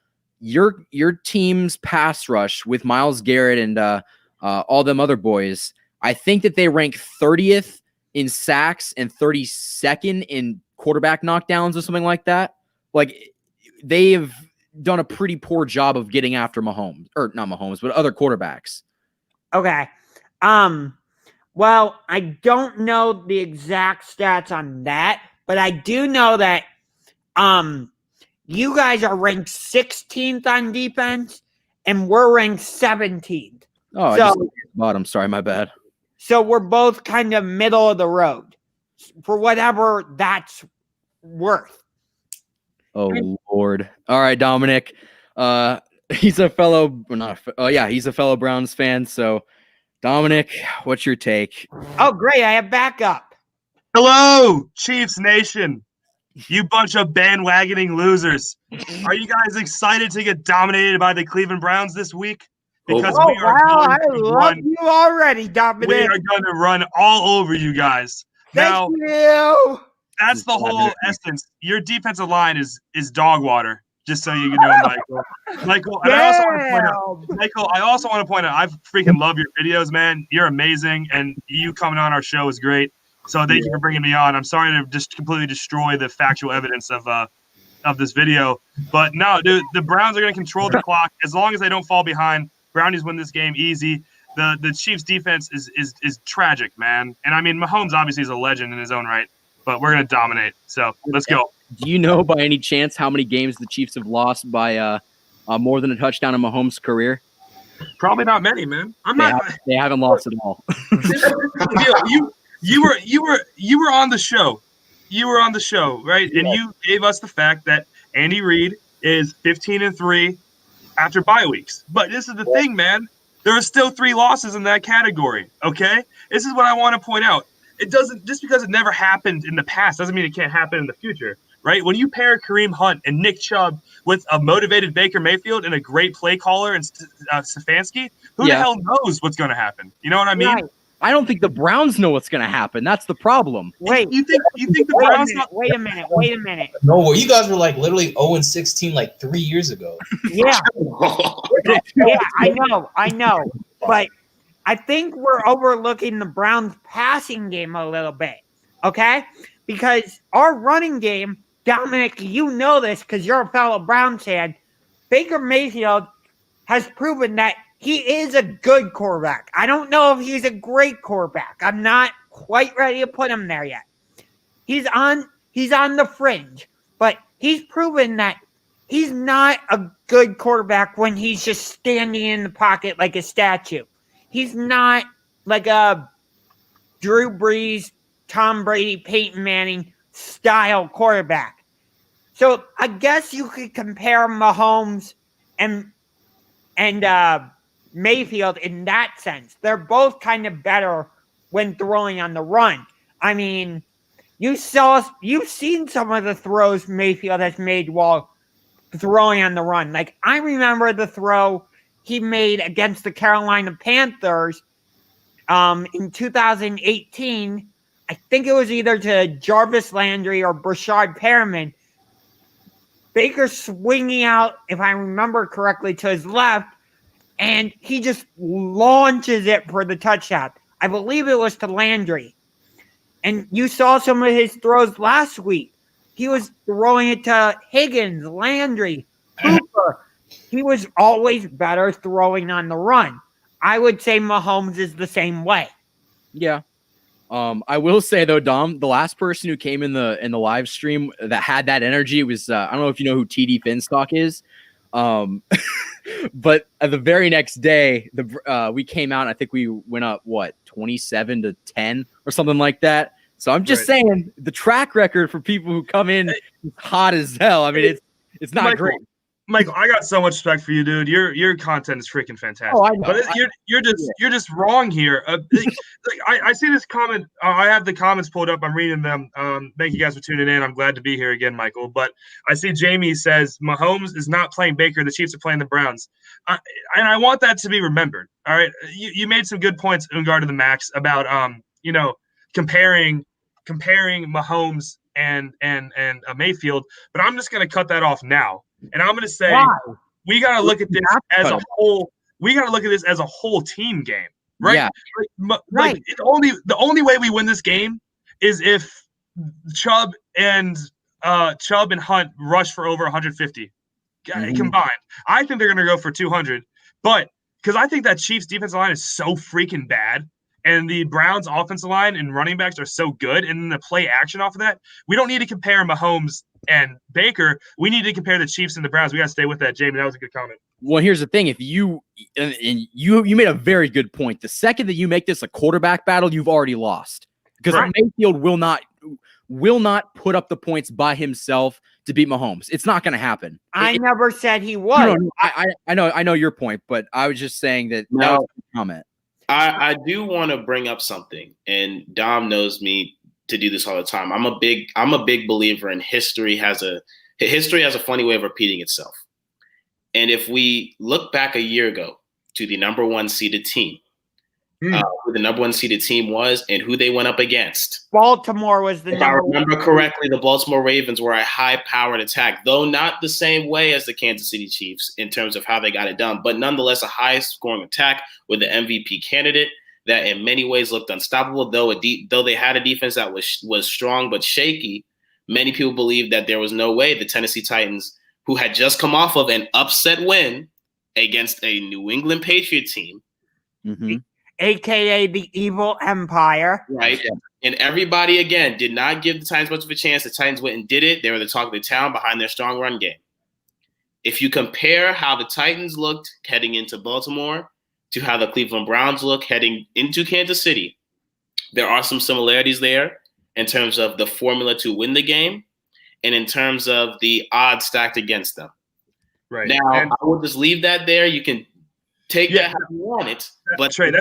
your team's pass rush with Myles Garrett and all them other boys, I think that they rank 30th in sacks and 32nd in quarterback knockdowns or something like that. Like, they've done a pretty poor job of getting after Mahomes, or not Mahomes, but other quarterbacks. Okay. Well, I don't know the exact stats on that, but I do know that you guys are ranked 16th on defense, and we're ranked 17th. Oh, I just bottom. Sorry, my bad. So we're both kind of middle of the road for whatever that's worth. Oh, Lord. All right, Dominic. He's a fellow Browns fan. So, Dominic, what's your take? Oh, great. I have backup. Hello, Chiefs Nation. You bunch of bandwagoning losers. Are you guys excited to get dominated by the Cleveland Browns this week? Because I love you already, Dominic. We are going to run all over you guys. Thank you. That's the whole essence. Your defensive line is dog water, just so you know, Michael. Michael, and I also want to point out, I freaking love your videos, man. You're amazing, and you coming on our show is great. So thank you for bringing me on. I'm sorry to just completely destroy the factual evidence of this video. But no, dude, the Browns are going to control the clock. As long as they don't fall behind, Brownies win this game easy. The Chiefs defense is tragic, man. And I mean, Mahomes obviously is a legend in his own right, but we're going to dominate. So let's go. Do you know by any chance how many games the Chiefs have lost by more than a touchdown in Mahomes' career? Probably not many, man. They haven't lost at all. You were on the show. You were on the show, right? And you gave us the fact that Andy Reid is 15-3 after bye weeks. But this is the thing, man. There are still 3 losses in that category, okay? This is what I want to point out. It doesn't, just because it never happened in the past doesn't mean it can't happen in the future, right? When you pair Kareem Hunt and Nick Chubb with a motivated Baker Mayfield and a great play caller and Stefanski, who the hell knows what's going to happen? You know what I mean? Right. I don't think the Browns know what's going to happen. That's the problem. Wait, you think the Browns? Wait a minute. No, well, you guys were like literally 0-16 like 3 years ago. Yeah, I know. But I think we're overlooking the Browns' passing game a little bit, okay? Because our running game, Dominic, you know this because you're a fellow Browns fan. Baker Mayfield has proven that he is a good quarterback. I don't know if he's a great quarterback. I'm not quite ready to put him there yet. He's on the fringe, but he's proven that he's not a good quarterback when he's just standing in the pocket like a statue. He's not like a Drew Brees, Tom Brady, Peyton Manning style quarterback. So I guess you could compare Mahomes and Mayfield in that sense. They're both kind of better when throwing on the run. I mean, you've seen some of the throws Mayfield has made while throwing on the run. Like, I remember the throw he made against the Carolina Panthers in 2018, I think it was either to Jarvis Landry or Brashad Perriman. Baker swinging out, if I remember correctly, to his left, and he just launches it for the touchdown. I believe it was to Landry. And you saw some of his throws last week. He was throwing it to Higgins, Landry, Cooper. He was always better throwing on the run. I would say Mahomes is the same way. Yeah. I will say though, Dom, the last person who came in the live stream that had that energy was I don't know if you know who TD Finstock is. But the very next day, we came out. And I think we went up 27-10 or something like that. So I'm just saying the track record for people who come in hot as hell. I mean, it's not great. Michael, I got so much respect for you, dude. Your content is freaking fantastic. Oh, I know. But you're just wrong here. I see this comment. I have the comments pulled up. I'm reading them. Thank you guys for tuning in. I'm glad to be here again, Michael. But I see Jamie says Mahomes is not playing Baker. The Chiefs are playing the Browns, and I want that to be remembered. All right, you made some good points in regard to the Max about comparing Mahomes and Mayfield. But I'm just gonna cut that off now. And I'm going to say we got to look at this as a whole. We got to look at this as a whole team game, right? Yeah. Like the only way we win this game is if Chubb and Hunt rush for over 150 combined. I think they're going to go for 200, but because I think that Chiefs defensive line is so freaking bad, and the Browns offensive line and running backs are so good, and then the play action off of that, we don't need to compare Mahomes and Baker. We need to compare the Chiefs and the Browns. We got to stay with that, Jamie. That was a good comment. Well, here's the thing: if you made a very good point. The second that you make this a quarterback battle, you've already lost because Mayfield will not put up the points by himself to beat Mahomes. It's not going to happen. I never said he was. No, I know your point, but I was just saying that was a comment. I do want to bring up something, and Dom knows me to do this all the time. I'm a big believer in history has a funny way of repeating itself. And if we look back a year ago to the number one seeded team, who the number one seeded team was and who they went up against. Baltimore was the number one. If I remember correctly, the Baltimore Ravens were a high-powered attack, though not the same way as the Kansas City Chiefs in terms of how they got it done, but nonetheless a high-scoring attack with the MVP candidate that in many ways looked unstoppable, though they had a defense that was strong but shaky. Many people believed that there was no way the Tennessee Titans, who had just come off of an upset win against a New England Patriot team, AKA the Evil Empire. Right. And everybody, again, did not give the Titans much of a chance. The Titans went and did it. They were the talk of the town behind their strong run game. If you compare how the Titans looked heading into Baltimore to how the Cleveland Browns look heading into Kansas City, there are some similarities there in terms of the formula to win the game and in terms of the odds stacked against them. Right. Now, I will just leave that there. You can take that how you want it. But Trey,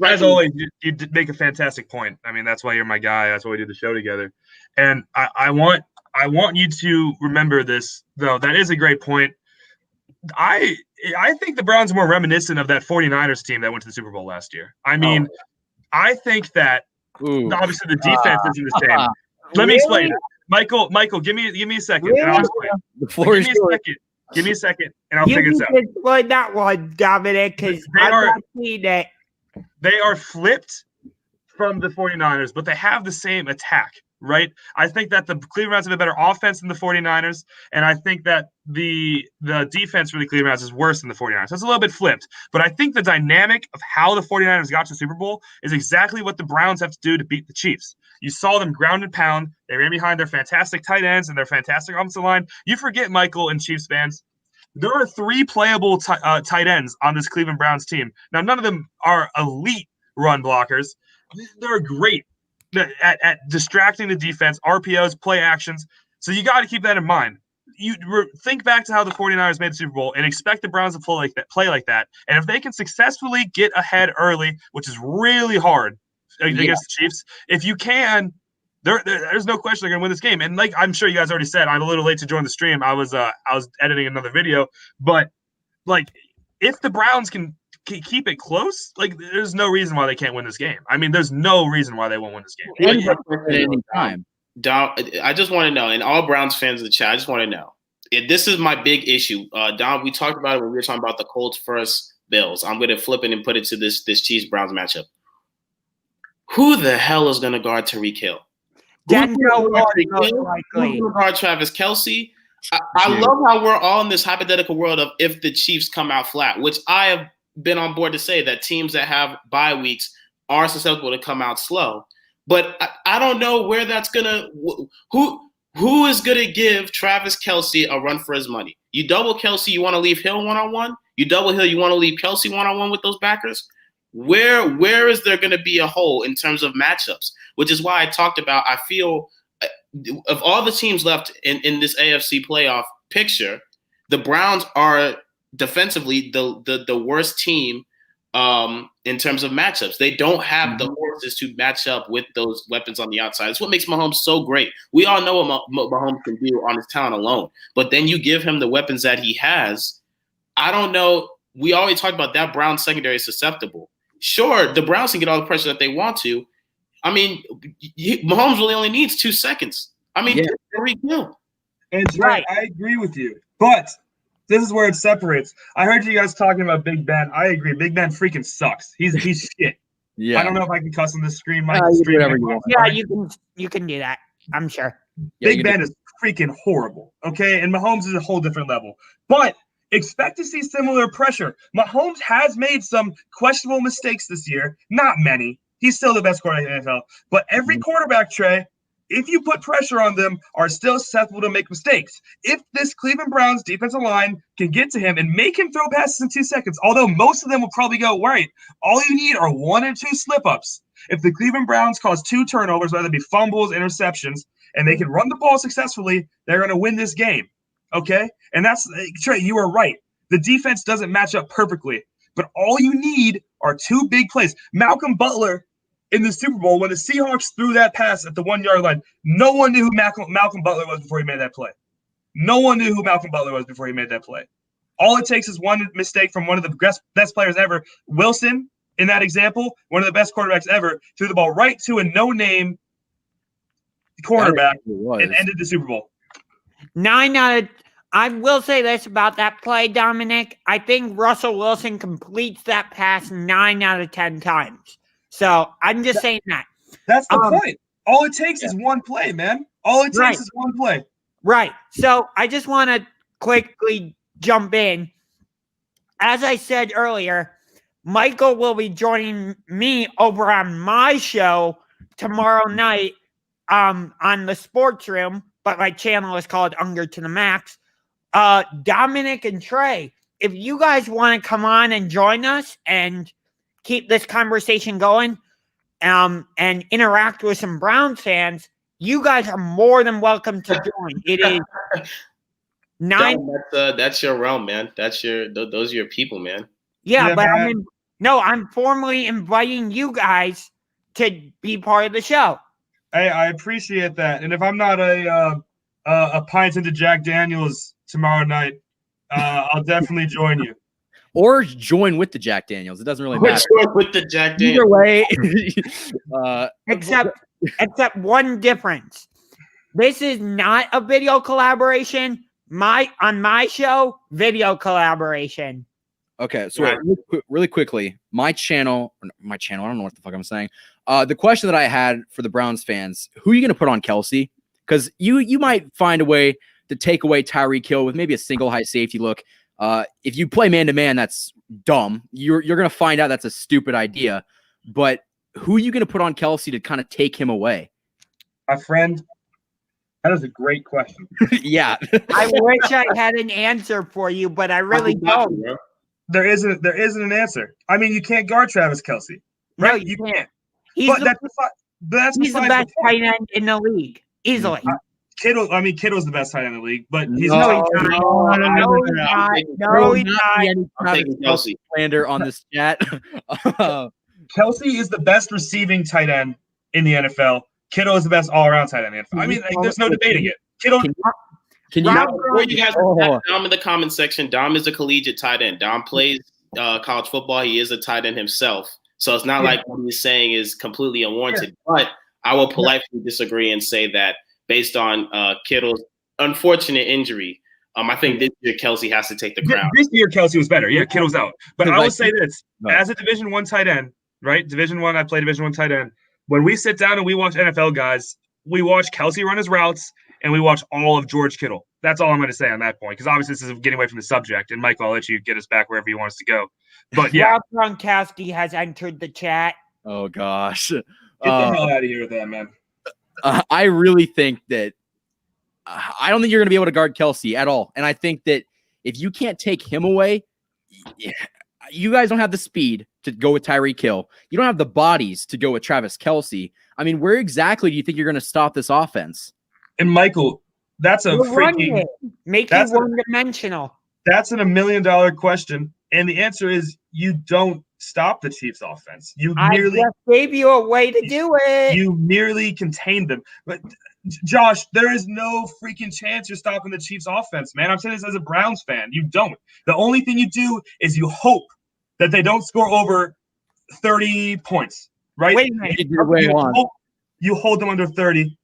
as always, you did make a fantastic point. I mean, that's why you're my guy. That's why we do the show together. And I want you to remember this, though. That is a great point. I think the Browns are more reminiscent of that 49ers team that went to the Super Bowl last year. I mean, I think that obviously the defense isn't the same. Let me explain it. Michael, give me a second. Really? And I'll explain. The floor is yours. Give me a second, and I'll figure this out. Explain that one, Dominic, because I've not seen it. They are flipped from the 49ers, but they have the same attack, right? I think that the Cleveland Browns have a better offense than the 49ers, and I think that the defense for the Cleveland Browns is worse than the 49ers. So it's a little bit flipped, but I think the dynamic of how the 49ers got to the Super Bowl is exactly what the Browns have to do to beat the Chiefs. You saw them ground and pound. They ran behind their fantastic tight ends and their fantastic offensive line. You forget, Michael and Chiefs fans, there are 3 playable tight ends on this Cleveland Browns team. Now, none of them are elite run blockers. They're great at distracting the defense, RPOs, play actions. So you got to keep that in mind. You think back to how the 49ers made the Super Bowl and expect the Browns to play like that. And if they can successfully get ahead early, which is really hard against the Chiefs, if you can, there's no question they're going to win this game. And like I'm sure you guys already said, I'm a little late to join the stream. I was editing another video, but like if the Browns can keep it close. Like, there's no reason why they can't win this game. I mean, there's no reason why they won't win this game. Ends up at any time. Dom, I just want to know, and all Browns fans in the chat, I just want to know. If this is my big issue. Dom, we talked about it when we were talking about the Colts versus Bills. I'm going to flip it and put it to this Chiefs-Browns matchup. Who the hell is going to guard Tyreek Hill? Denzel Ward, most Who's likely. going to guard Travis Kelce? I love how we're all in this hypothetical world of if the Chiefs come out flat, which I have been on board to say that teams that have bye weeks are susceptible to come out slow. But I don't know where that's going to – who is going to give Travis Kelce a run for his money? You double Kelce, you want to leave Hill one-on-one? You double Hill, you want to leave Kelce one-on-one with those backers? Where is there going to be a hole in terms of matchups? Which is why I talked about, I feel – of all the teams left in this AFC playoff picture, the Browns are defensively the worst team in terms of matchups. They don't have the horses to match up with those weapons on the outside. It's what makes Mahomes so great. We all know what Mahomes can do on his talent alone, but then you give him the weapons that he has. I don't know. We always talk about that Browns secondary is susceptible. Sure, the Browns can get all the pressure that they want to. I mean, Mahomes really only needs 2 seconds. I mean, Tyreek Hill. And Trey, I agree with you, but this is where it separates. I heard you guys talking about Big Ben. I agree. Big Ben freaking sucks. He's shit. Yeah. I don't know if I can cuss on this screen. Yeah, you can do that. I'm sure. Big Ben is freaking horrible. Okay, and Mahomes is a whole different level. But expect to see similar pressure. Mahomes has made some questionable mistakes this year. Not many. He's still the best quarterback in the NFL. But every quarterback, Trey, if you put pressure on them, are still susceptible to make mistakes. If this Cleveland Browns defensive line can get to him and make him throw passes in 2 seconds, although most of them will probably go, right, all you need are 1 or 2 slip-ups. If the Cleveland Browns cause 2 turnovers, whether it be fumbles, interceptions, and they can run the ball successfully, they're going to win this game, okay? And that's – Trey, you are right. The defense doesn't match up perfectly, but all you need are 2 big plays. Malcolm Butler – in the Super Bowl, when the Seahawks threw that pass at the 1-yard line, no one knew who Malcolm Butler was before he made that play. No one knew who Malcolm Butler was before he made that play. All it takes is one mistake from one of the best players ever. Wilson, in that example, one of the best quarterbacks ever, threw the ball right to a no-name cornerback and ended the Super Bowl. I will say this about that play, Dominic. I think Russell Wilson completes that pass 9 out of 10 times. So I'm just saying that. That's the point. All it takes is one play, man. All it takes is one play. Right. So I just want to quickly jump in. As I said earlier, Michael will be joining me over on my show tomorrow night on the Sports Room, but my channel is called Unger to the Max. Dominic and Trey, if you guys want to come on and join us and keep this conversation going and interact with some Browns fans, you guys are more than welcome to join. It is 9. That's your realm, man. Those are your people, man. Yeah, but I'm formally inviting you guys to be part of the show. Hey, I appreciate that. And if I'm not a pint into Jack Daniels tomorrow night, I'll definitely join you. Or join with the Jack Daniels. It doesn't really matter. With the Jack Daniels. Either way. Except one difference. This is not a video collaboration. On my show, video collaboration. Okay, so really quickly, my channel, I don't know what the fuck I'm saying. The question that I had for the Browns fans, who are you going to put on Kelce? Because you might find a way to take away Tyreek Hill with maybe a single high safety look. If you play man-to-man, that's dumb. You're going to find out that's a stupid idea. But who are you going to put on Kelce to kind of take him away? My friend, that is a great question. Yeah. I wish I had an answer for you, but I really don't. There isn't an answer. I mean, you can't guard Travis Kelce. Right? No, you can't. He's the best tight end in the league, easily. Kittle's the best tight end in the league, but he's not. No, he's not. I'm taking Kelce. Slander on this chat. Kelce is the best receiving tight end in the NFL. Kittle is the best all-around tight end in the NFL. I mean, there's no debating it. Kittle. Can you before you guys Dom in the comment section? Dom is a collegiate tight end. Dom plays college football. He is a tight end himself. So it's not like what he's saying is completely unwarranted. But I will politely disagree and say that based on Kittle's unfortunate injury, I think this year Kelce has to take the crown. This year Kelce was better. Yeah, Kittle's out. But I will say this, as a Division I tight end, right? Division I, I play Division I tight end. When we sit down and we watch NFL guys, we watch Kelce run his routes and we watch all of George Kittle. That's all I'm going to say on that point, because obviously this is getting away from the subject. And Michael, I'll let you get us back wherever you want us to go. But yeah, Rob Gronkowski has entered the chat. Oh gosh, get the hell out of here with that, man. I really think that I don't think you're going to be able to guard Kelce at all. And I think that if you can't take him away, you guys don't have the speed to go with Tyreek Hill. You don't have the bodies to go with Travis Kelce. I mean, where exactly do you think you're going to stop this offense? And Michael, that's a freaking make you one-dimensional. That's an $1 million question, and the answer is you don't stop the Chiefs' offense. I just gave you a way to do it. You merely contain them. But Josh, there is no freaking chance you're stopping the Chiefs' offense, man. I'm saying this as a Browns fan. You don't. The only thing you do is you hope that they don't score over 30 points, right? Wait a minute. You hold them under 30,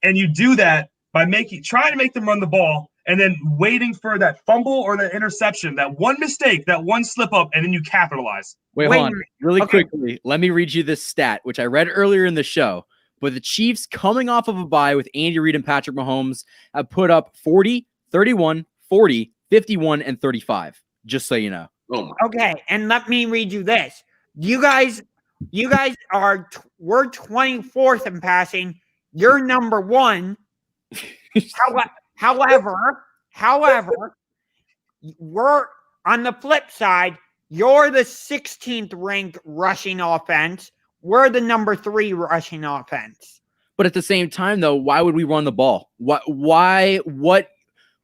and you do that by trying to make them run the ball and then waiting for that fumble or the interception, that one mistake, that one slip up, and then you capitalize. Hold on. Really quickly, let me read you this stat, which I read earlier in the show. But the Chiefs, coming off of a bye with Andy Reid and Patrick Mahomes, have put up 40, 31, 40, 51, and 35, just so you know. Okay, and let me read you this. You guys we're 24th in passing. You're number 1. However, we're on the flip side. You're the 16th ranked rushing offense. We're the number 3 rushing offense. But at the same time, though, why would we run the ball? Why would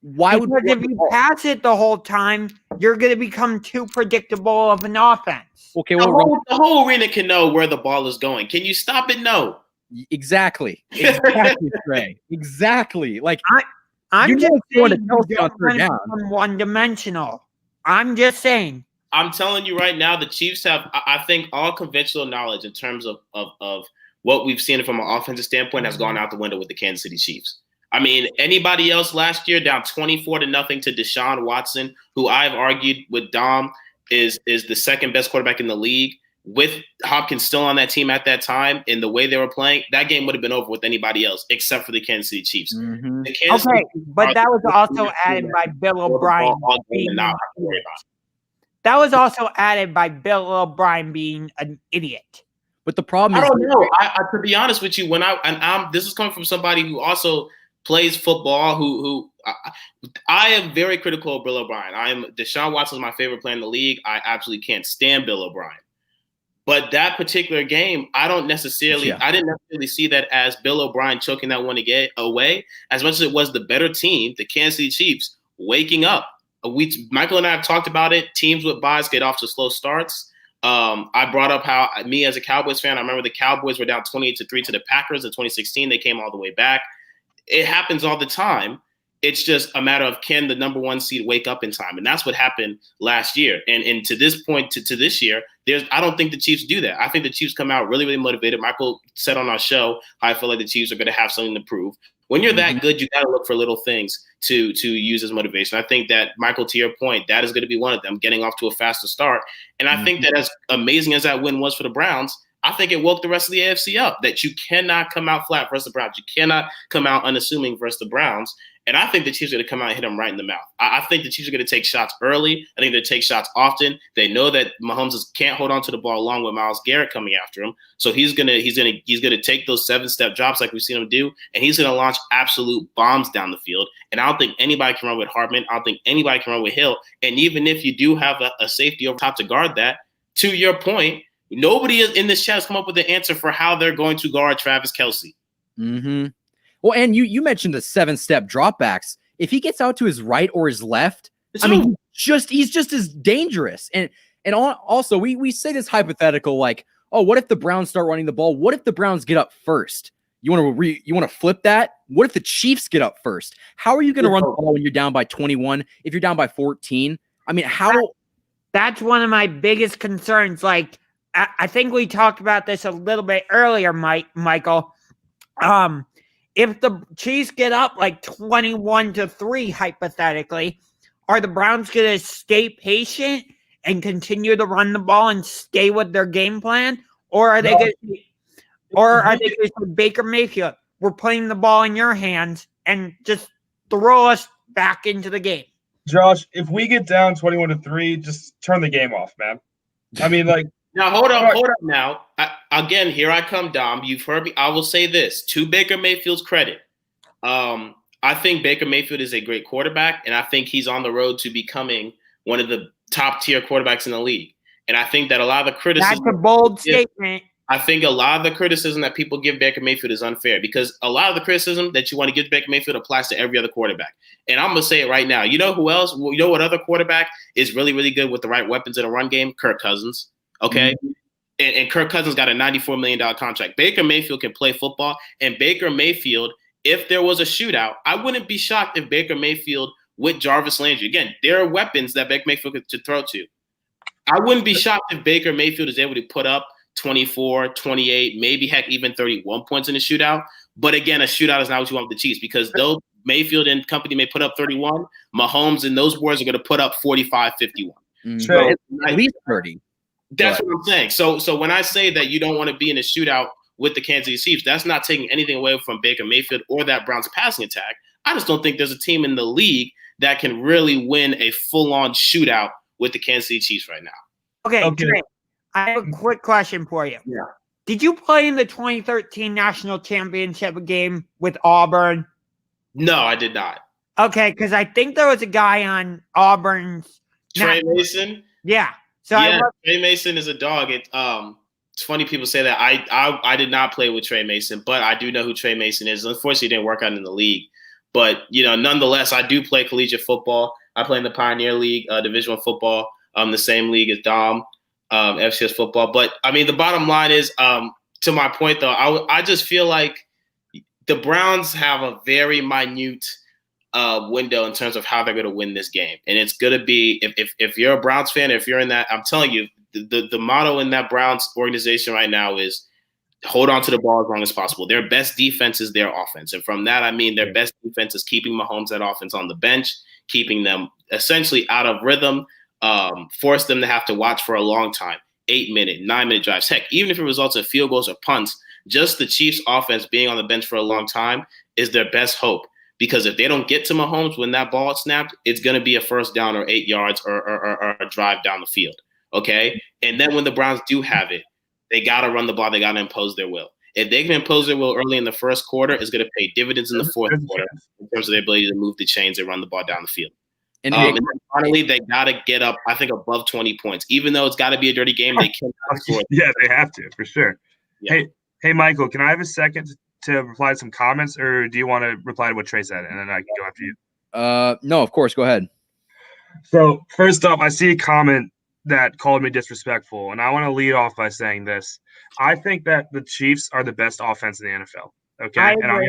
if you pass it the whole time, you're going to become too predictable of an offense. Okay, the whole arena can know where the ball is going. Can you stop it? No. Exactly, Trey. Exactly. Like I'm just saying, you don't become one-dimensional. I'm just saying. I'm telling you right now, the Chiefs have, I think, all conventional knowledge in terms of what we've seen from an offensive standpoint has gone out the window with the Kansas City Chiefs. I mean, anybody else last year down 24-0 to Deshaun Watson, who I've argued with Dom is the second best quarterback in the league. With Hopkins still on that team at that time, in the way they were playing, that game would have been over with anybody else except for the Kansas City Chiefs. Mm-hmm. But that was also added by Bill O'Brien. That was also added by Bill O'Brien being an idiot. But the problem is, I don't know. To be honest with you, this is coming from somebody who also plays football. Who I am very critical of Bill O'Brien. Deshaun Watson is my favorite player in the league. I absolutely can't stand Bill O'Brien. But that particular game, I didn't necessarily see that as Bill O'Brien choking that one away, as much as it was the better team, the Kansas City Chiefs, waking up. Michael and I have talked about it. Teams with buys get off to slow starts. I brought up how me as a Cowboys fan, I remember the Cowboys were down 28-3 to the Packers in 2016. They came all the way back. It happens all the time. It's just a matter of can the number 1 seed wake up in time, and that's what happened last year. And to this point, to this year, I don't think the Chiefs do that. I think the Chiefs come out really, really motivated. Michael said on our show how I feel like the Chiefs are going to have something to prove. When you're that good, you got to look for little things to use as motivation. I think that, Michael, to your point, that is going to be one of them, getting off to a faster start. And I think that as amazing as that win was for the Browns, I think it woke the rest of the AFC up, that you cannot come out flat versus the Browns. You cannot come out unassuming versus the Browns. And I think the Chiefs are going to come out and hit them right in the mouth. I think the Chiefs are going to take shots early. I think they take shots often. They know that Mahomes can't hold on to the ball long with Myles Garrett coming after him. So he's going to take those 7-step drops like we've seen him do, and he's going to launch absolute bombs down the field. And I don't think anybody can run with Hartman. I don't think anybody can run with Hill. And even if you do have a safety over top to guard that, to your point, nobody in this chat has come up with an answer for how they're going to guard Travis Kelce. Mm-hmm. Well, and you mentioned the 7-step dropbacks. If he gets out to his right or his left, he's just as dangerous. And also, we say this hypothetical, like, oh, what if the Browns start running the ball? What if the Browns get up first? You want to flip that? What if the Chiefs get up first? How are you going to run the ball when you're down by 21? If you're down by 14, I mean, how? That's one of my biggest concerns. Like, I think we talked about this a little bit earlier, Michael. If the Chiefs get up like 21-3, hypothetically, are the Browns going to stay patient and continue to run the ball and stay with their game plan? Or are they going to say, Baker Mayfield, we're putting the ball in your hands and just throw us back into the game? Josh, if we get down 21-3, just turn the game off, man. I mean, like. Now, hold up now. Again, here I come, Dom. You've heard me. I will say this. To Baker Mayfield's credit, I think Baker Mayfield is a great quarterback, and I think he's on the road to becoming one of the top-tier quarterbacks in the league. And I think that a lot of the criticism— That's a bold statement. I think a lot of the criticism that people give Baker Mayfield is unfair, because a lot of the criticism that you want to give Baker Mayfield applies to every other quarterback. And I'm going to say it right now. You know who else? You know what other quarterback is really, really good with the right weapons in a run game? Kirk Cousins. Okay. Mm-hmm. And Kirk Cousins got a $94 million contract. Baker Mayfield can play football. And Baker Mayfield, if there was a shootout, I wouldn't be shocked if Baker Mayfield with Jarvis Landry— again, there are weapons that Baker Mayfield could throw to. I wouldn't be shocked if Baker Mayfield is able to put up 24, 28, maybe heck even 31 points in a shootout. But again, a shootout is not what you want with the Chiefs, because though Mayfield and company may put up 31, Mahomes and those boys are going to put up 45, 51. So at least 30. That's what I'm saying. So when I say that you don't want to be in a shootout with the Kansas City Chiefs, that's not taking anything away from Baker Mayfield or that Browns passing attack. I just don't think there's a team in the league that can really win a full-on shootout with the Kansas City Chiefs right now. Okay. Trey, I have a quick question for you. Yeah. Did you play in the 2013 National Championship game with Auburn? No, I did not. Okay, because I think there was a guy on Auburn's— Trey Mason? Yeah. So yeah, Trey Mason is a dog. It's funny people say that. I did not play with Trey Mason, but I do know who Trey Mason is. Unfortunately, he didn't work out in the league. But, nonetheless, I do play collegiate football. I play in the Pioneer League, Division I football, the same league as Dom, FCS football. But, I mean, the bottom line is, to my point, though, I just feel like the Browns have a very minute window in terms of how they're going to win this game. And it's going to be, if you're a Browns fan, if you're in that, I'm telling you, the motto in that Browns organization right now is hold on to the ball as long as possible. Their best defense is their offense. And from that, I mean their best defense is keeping Mahomes at offense on the bench, keeping them essentially out of rhythm, force them to have to watch for a long time, 8-minute, 9-minute drives. Heck, even if it results in field goals or punts, just the Chiefs offense being on the bench for a long time is their best hope. Because if they don't get to Mahomes when that ball is snapped, it's going to be a first down or 8 yards or a drive down the field. Okay? And then when the Browns do have it, they got to run the ball. They got to impose their will. If they can impose their will early in the first quarter, it's going to pay dividends in the fourth quarter in terms of their ability to move the chains and run the ball down the field. And then finally, they got to get up, I think, above 20 points. Even though it's got to be a dirty game, they cannot score. Yeah, they have to, for sure. Yeah. Hey, Michael, can I have a second to reply to some comments, or do you want to reply to what Trey said, and then I can go after you? No, of course. Go ahead. So first up, I see a comment that called me disrespectful, and I want to lead off by saying this. I think that the Chiefs are the best offense in the NFL. Okay, and I'm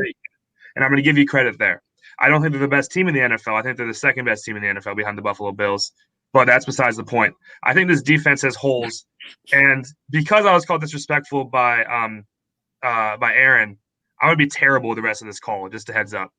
going to give you credit there. I don't think they're the best team in the NFL. I think they're the second best team in the NFL behind the Buffalo Bills. But that's besides the point. I think this defense has holes, and because I was called disrespectful by Aaron, I'm gonna be terrible with the rest of this call. Just a heads up,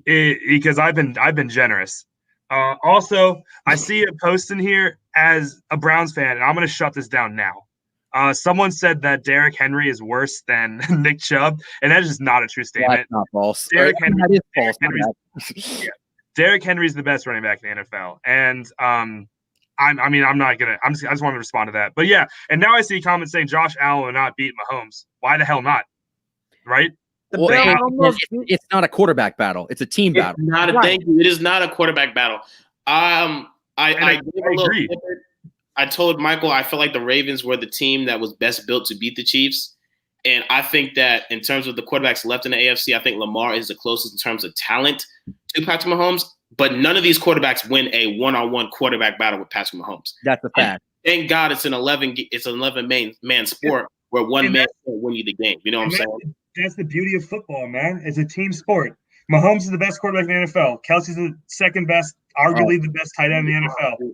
because I've been generous. Also, I see a post in here as a Browns fan, and I'm gonna shut this down now. Someone said that Derrick Henry is worse than Nick Chubb, and that is just not a true statement. That's not false. Derrick Henry, that is false. Derrick Henry's the best running back in the NFL, and I just want to respond to that. But yeah, and now I see comments saying Josh Allen will not beat Mahomes. Why the hell not? Right? It's not a quarterback battle. It's a team battle. Thank you. It is not a quarterback battle. I agree. I told Michael I feel like the Ravens were the team that was best built to beat the Chiefs. And I think that in terms of the quarterbacks left in the AFC, I think Lamar is the closest in terms of talent to Patrick Mahomes. But none of these quarterbacks win a one-on-one quarterback battle with Patrick Mahomes. That's a fact. Thank God it's an 11-man sport where one man can't win you the game. You know what I'm saying? That's the beauty of football, man. It's a team sport. Mahomes is the best quarterback in the NFL. Kelsey's the second best arguably the best tight end in the NFL.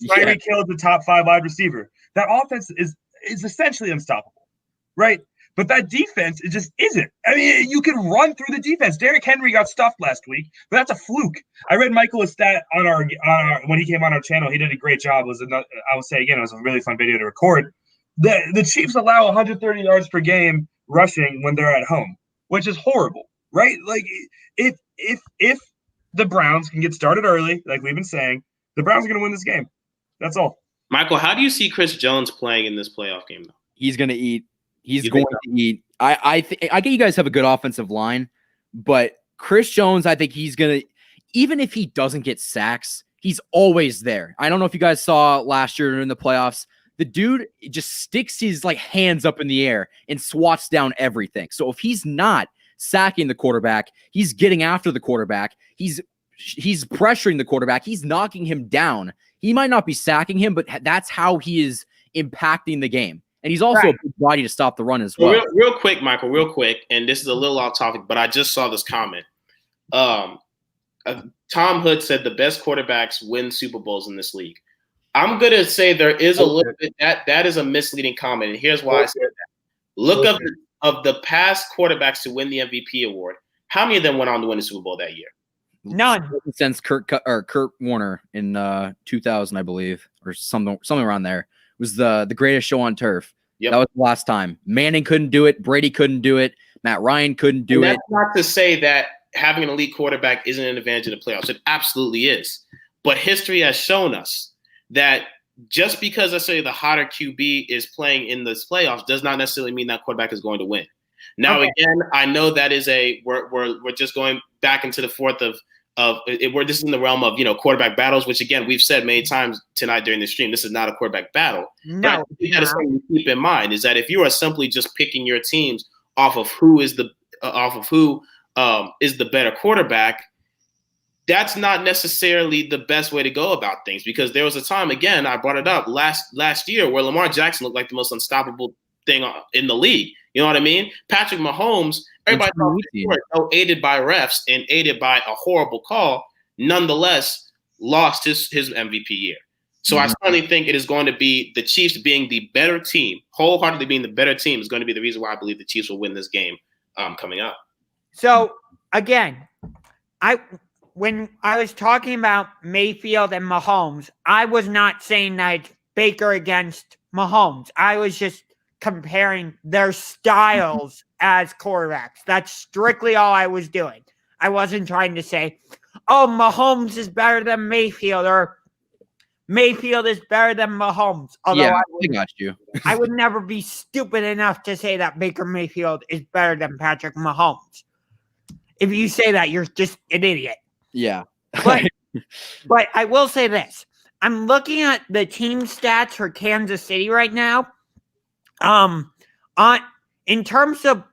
Tyreek Hill is the top 5 wide receiver. That offense is essentially unstoppable, right? But that defense, it just isn't. I mean, you can run through the defense. Derrick Henry got stuffed last week, but that's a fluke. I read Michael a stat on our when he came on our channel. He did a great job. I will say again, it was a really fun video to record. The Chiefs allow 130 yards per game rushing when they're at home, which is horrible, right? Like if the Browns can get started early, like we've been saying, the Browns are going to win this game. That's all. Michael, how do you see Chris Jones playing in this playoff game, though? He's going to eat. He's going to eat. I get you guys have a good offensive line, but Chris Jones, I think he's going to, even if he doesn't get sacks, he's always there. I don't know if you guys saw last year in the playoffs, the dude just sticks his hands up in the air and swats down everything. So if he's not sacking the quarterback, he's getting after the quarterback. He's pressuring the quarterback. He's knocking him down. He might not be sacking him, but that's how he is impacting the game. And he's also a big body to stop the run as well. Real quick, Michael, real quick, and this is a little off topic, but I just saw this comment. Tom Hood said the best quarterbacks win Super Bowls in this league. I'm going to say there is a little bit that is a misleading comment, and here's why I said that. Look up of the past quarterbacks to win the MVP award. How many of them went on to win the Super Bowl that year? None. Since Kurt Warner in 2000, I believe, or something around there. Was the greatest show on turf. Yep. That was the last time. Manning couldn't do it. Brady couldn't do it. Matt Ryan couldn't do it. That's not to say that having an elite quarterback isn't an advantage in the playoffs. It absolutely is. But history has shown us that just because, let's say, the hotter QB is playing in this playoffs does not necessarily mean that quarterback is going to win. Now, again, I know that is we're just going back into the fourth of where this is in the realm of quarterback battles, which again we've said many times tonight during the stream. This is not a quarterback battle. No, you got to keep in mind is that if you are simply just picking your teams off of who is the better quarterback, that's not necessarily the best way to go about things. Because there was a time, again, I brought it up last year, where Lamar Jackson looked like the most unstoppable thing in the league. You know what I mean? Patrick Mahomes. Everybody thought aided by refs and aided by a horrible call, nonetheless lost his MVP year. So I certainly think it is going to be the Chiefs being the better team, wholeheartedly being the better team is going to be the reason why I believe the Chiefs will win this game coming up. So again, when I was talking about Mayfield and Mahomes, I was not saying that it's Baker against Mahomes. I was just comparing their styles as quarterbacks. That's strictly all I was doing. I wasn't trying to say, oh, Mahomes is better than Mayfield or Mayfield is better than Mahomes. Although I got you. I would never be stupid enough to say that Baker Mayfield is better than Patrick Mahomes. If you say that, you're just an idiot. Yeah. But I will say this. I'm looking at the team stats for Kansas City right now. In terms of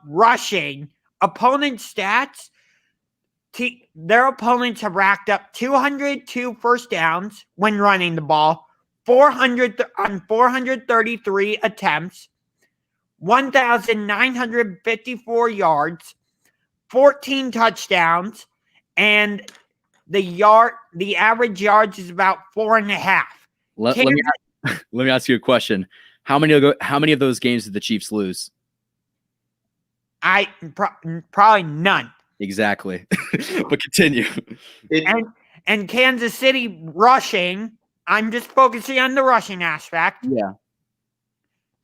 rushing, opponent stats, their opponents have racked up 202 first downs when running the ball, 433 attempts, 1,954 yards, 14 touchdowns, and the average yards is about 4.5. Let me ask you a question. How many of those games did the Chiefs lose? Probably none. Exactly. But continue. And Kansas City rushing, I'm just focusing on the rushing aspect. Yeah.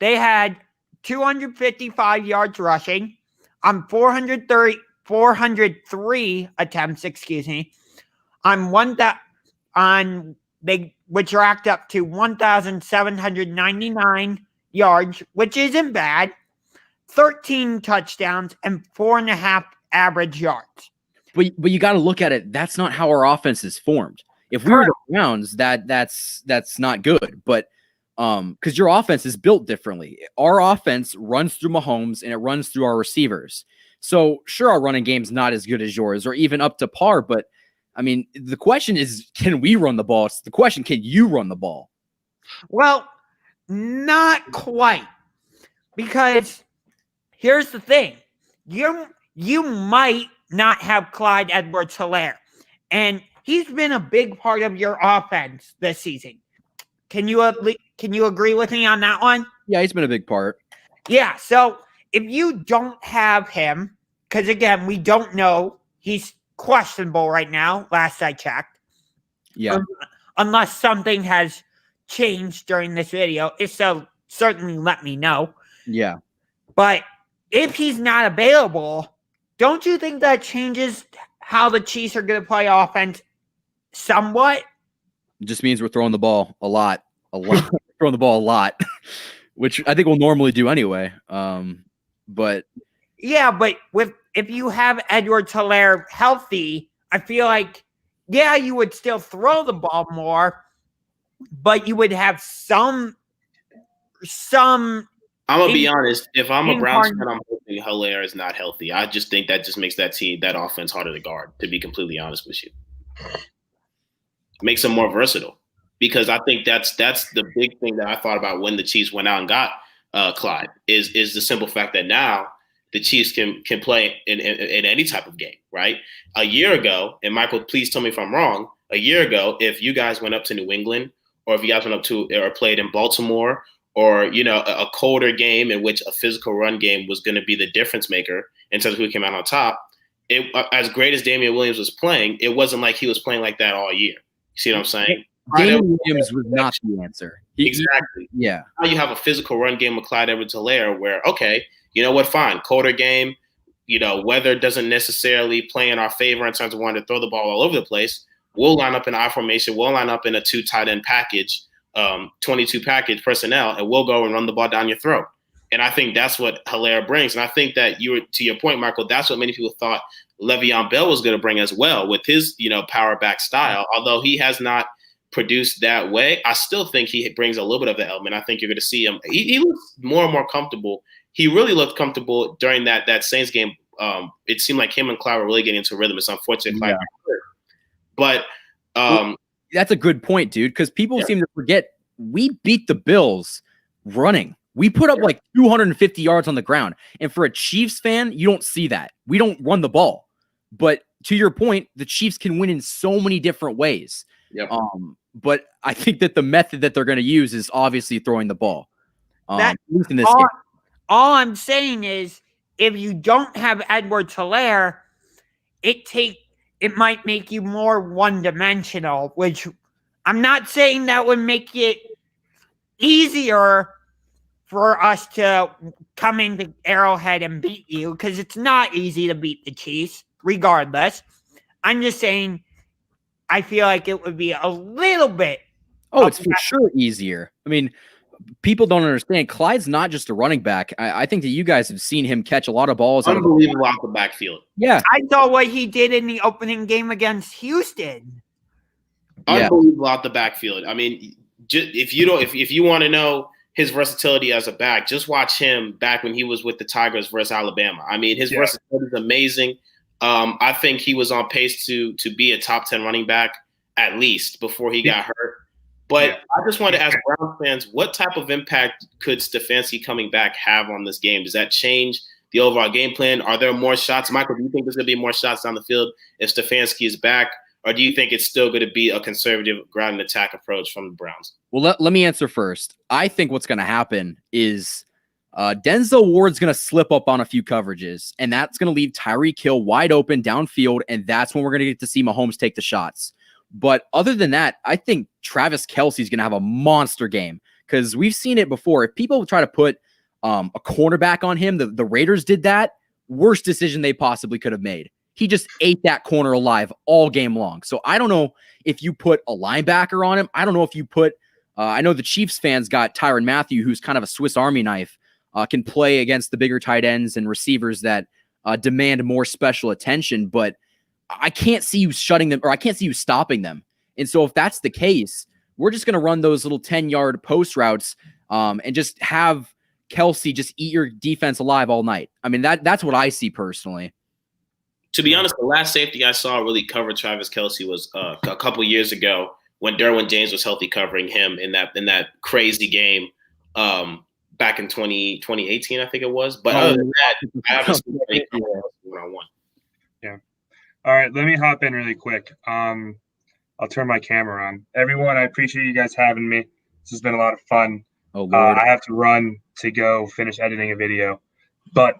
They had 255 yards rushing on 403 attempts, which racked up to 1,799 yards, which isn't bad, 13 touchdowns, and 4.5 average yards. But you got to look at it. That's not how our offense is formed. If we were the Browns, that's not good. But because your offense is built differently. Our offense runs through Mahomes and it runs through our receivers. So sure, our running game's not as good as yours or even up to par, but I mean, the question is, can we run the ball? It's the question, can you run the ball? Well, not quite. Because here's the thing. You might not have Clyde Edwards-Helaire. And he's been a big part of your offense this season. Can you agree with me on that one? Yeah, he's been a big part. Yeah, so if you don't have him, because again, we don't know, he's questionable right now, last I checked. Yeah. Unless something has changed during this video. If so, certainly let me know. Yeah. But if he's not available, don't you think that changes how the Chiefs are going to play offense somewhat? It just means we're throwing the ball a lot. Throwing the ball a lot, which I think we'll normally do anyway. But yeah, but if you have Edwards-Helaire healthy, I feel like, yeah, you would still throw the ball more, but you would have some. I'm gonna be honest. If I'm a Browns fan, I'm hoping Helaire is not healthy. I just think that just makes that offense harder to guard. To be completely honest with you, makes them more versatile. Because I think that's the big thing that I thought about when the Chiefs went out and got Clyde is the simple fact that now the Chiefs can play in any type of game, right? A year ago, and Michael, please tell me if I'm wrong. A year ago, if you guys went up to New England, or if you guys went up to or played in Baltimore, or a colder game in which a physical run game was going to be the difference maker in terms of who came out on top, as great as Damian Williams was playing, it wasn't like he was playing like that all year. You see what I'm saying? Damian Williams was not the answer. Exactly. Yeah. Now you have a physical run game with Clyde Edwards-Helaire where, okay, you know what, fine, colder game, weather doesn't necessarily play in our favor in terms of wanting to throw the ball all over the place. We'll line up in I formation. We'll line up in a 2 tight end package, 22 package personnel, and we'll go and run the ball down your throat. And I think that's what Helaire brings. And I think that to your point, Michael, that's what many people thought Le'Veon Bell was going to bring as well with his, power back style. Although he has not produced that way, I still think he brings a little bit of the element. I think you're going to see him. He looks more and more comfortable. He really looked comfortable during that Saints game. It seemed like him and Clyde were really getting into rhythm. It's unfortunate Clyde got hurt. But that's a good point, dude, because people seem to forget we beat the Bills running. We put up like 250 yards on the ground. And for a Chiefs fan, you don't see that. We don't run the ball. But to your point, the Chiefs can win in so many different ways. Yep. But I think that the method that they're going to use is obviously throwing the ball. At least in this game. All I'm saying is if you don't have Edwards-Helaire, it might make you more one-dimensional, which I'm not saying that would make it easier for us to come into Arrowhead and beat you, because it's not easy to beat the Chiefs, regardless. I'm just saying I feel like it would be a little bit. Oh, it's for sure easier. I mean, people don't understand. Clyde's not just a running back. I think that you guys have seen him catch a lot of balls. Unbelievable out the backfield. Yeah. I saw what he did in the opening game against Houston. Unbelievable out the backfield. I mean, if you want to know his versatility as a back, just watch him back when he was with the Tigers versus Alabama. I mean, his versatility is amazing. I think he was on pace to be a top 10 running back at least before he got hurt. But I just wanted to ask Browns fans, what type of impact could Stefanski coming back have on this game? Does that change the overall game plan? Are there more shots? Michael, do you think there's going to be more shots down the field if Stefanski is back? Or do you think it's still going to be a conservative ground and attack approach from the Browns? Well, let me answer first. I think what's going to happen is Denzel Ward's going to slip up on a few coverages, and that's going to leave Tyreek Hill wide open downfield, and that's when we're going to get to see Mahomes take the shots. But other than that, I think Travis Kelce's going to have a monster game because we've seen it before. If people try to put a cornerback on him, the Raiders did that. Worst decision they possibly could have made. He just ate that corner alive all game long. So I don't know if you put a linebacker on him. I don't know if you put I know the Chiefs fans got Tyrann Mathieu, who's kind of a Swiss Army knife, can play against the bigger tight ends and receivers that demand more special attention. But I can't see you shutting them, or I can't see you stopping them. And so if that's the case, we're just going to run those little 10-yard post routes and just have Kelce just eat your defense alive all night. I mean, that's what I see personally. To be honest, the last safety I saw really cover Travis Kelce was a couple years ago when Derwin James was healthy covering him in that crazy game back in 2018, I think it was. But other than that, I haven't seen one-on-one. Yeah. All right, let me hop in really quick. I'll turn my camera on. Everyone, I appreciate you guys having me. This has been a lot of fun. Oh Lord. I have to run to go finish editing a video. But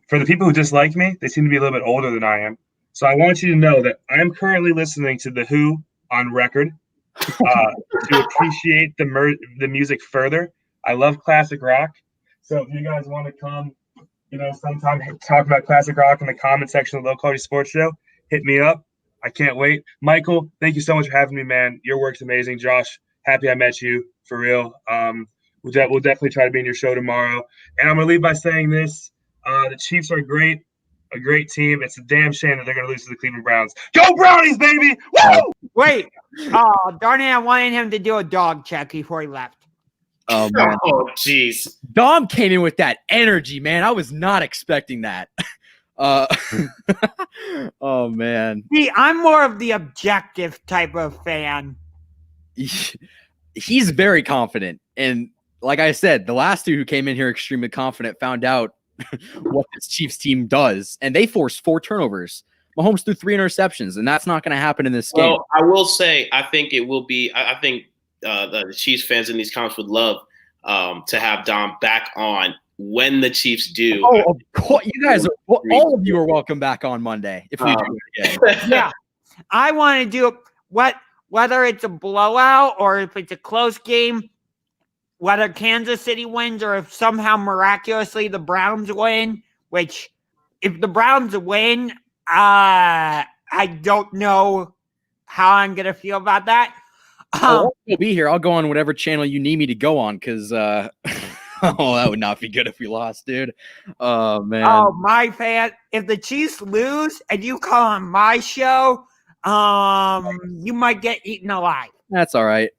for the people who dislike me, they seem to be a little bit older than I am. So I want you to know that I am currently listening to The Who on record to appreciate the music further. I love classic rock. So if you guys want to come, sometime talk about classic rock in the comment section of the Low Quality Sports Show, hit me up. I can't wait. Michael, thank you so much for having me, man. Your work's amazing. Josh, happy I met you, for real. We'll definitely try to be in your show tomorrow. And I'm going to leave by saying this. The Chiefs are a great team. It's a damn shame that they're going to lose to the Cleveland Browns. Go Brownies, baby! Woo! Wait. Darn it, I wanted him to do a dog check before he left. Oh, man. Oh, jeez. Dom came in with that energy, man. I was not expecting that. Oh, man. See, I'm more of the objective type of fan. He's very confident. And like I said, the last two who came in here extremely confident found out what this Chiefs team does. And they forced 4 turnovers. Mahomes threw 3 interceptions, and that's not going to happen in this game. Well, I will say, I think it will be – I think the Chiefs fans in these comments would love to have Dom back on when the Chiefs do. Oh, of course. You guys are – all of you are welcome back on Monday if we do it again. Yeah. I want to do whether it's a blowout or if it's a close game, whether Kansas City wins or if somehow miraculously the Browns win, which if the Browns win, I don't know how I'm going to feel about that. I'll be here. I'll go on whatever channel you need me to go on because that would not be good if we lost, dude. Oh, man. Oh, my fan. If the Chiefs lose and you come on my show, you might get eaten alive. That's all right.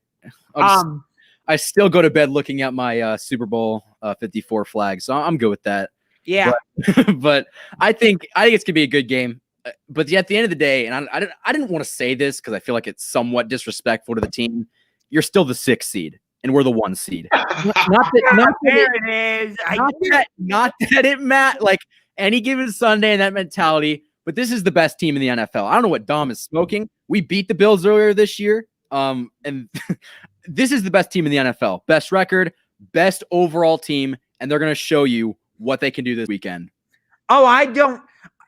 I still go to bed looking at my Super Bowl 54 flag, so I'm good with that. Yeah. But I think it's gonna be a good game. But at the end of the day, and I didn't want to say this because I feel like it's somewhat disrespectful to the team. You're still the 6th seed, and we're the 1 seed. Not that it matters. Like any given Sunday and that mentality. But this is the best team in the NFL. I don't know what Dom is smoking. We beat the Bills earlier this year, and this is the best team in the NFL. Best record, best overall team, and they're going to show you what they can do this weekend. Oh, I don't.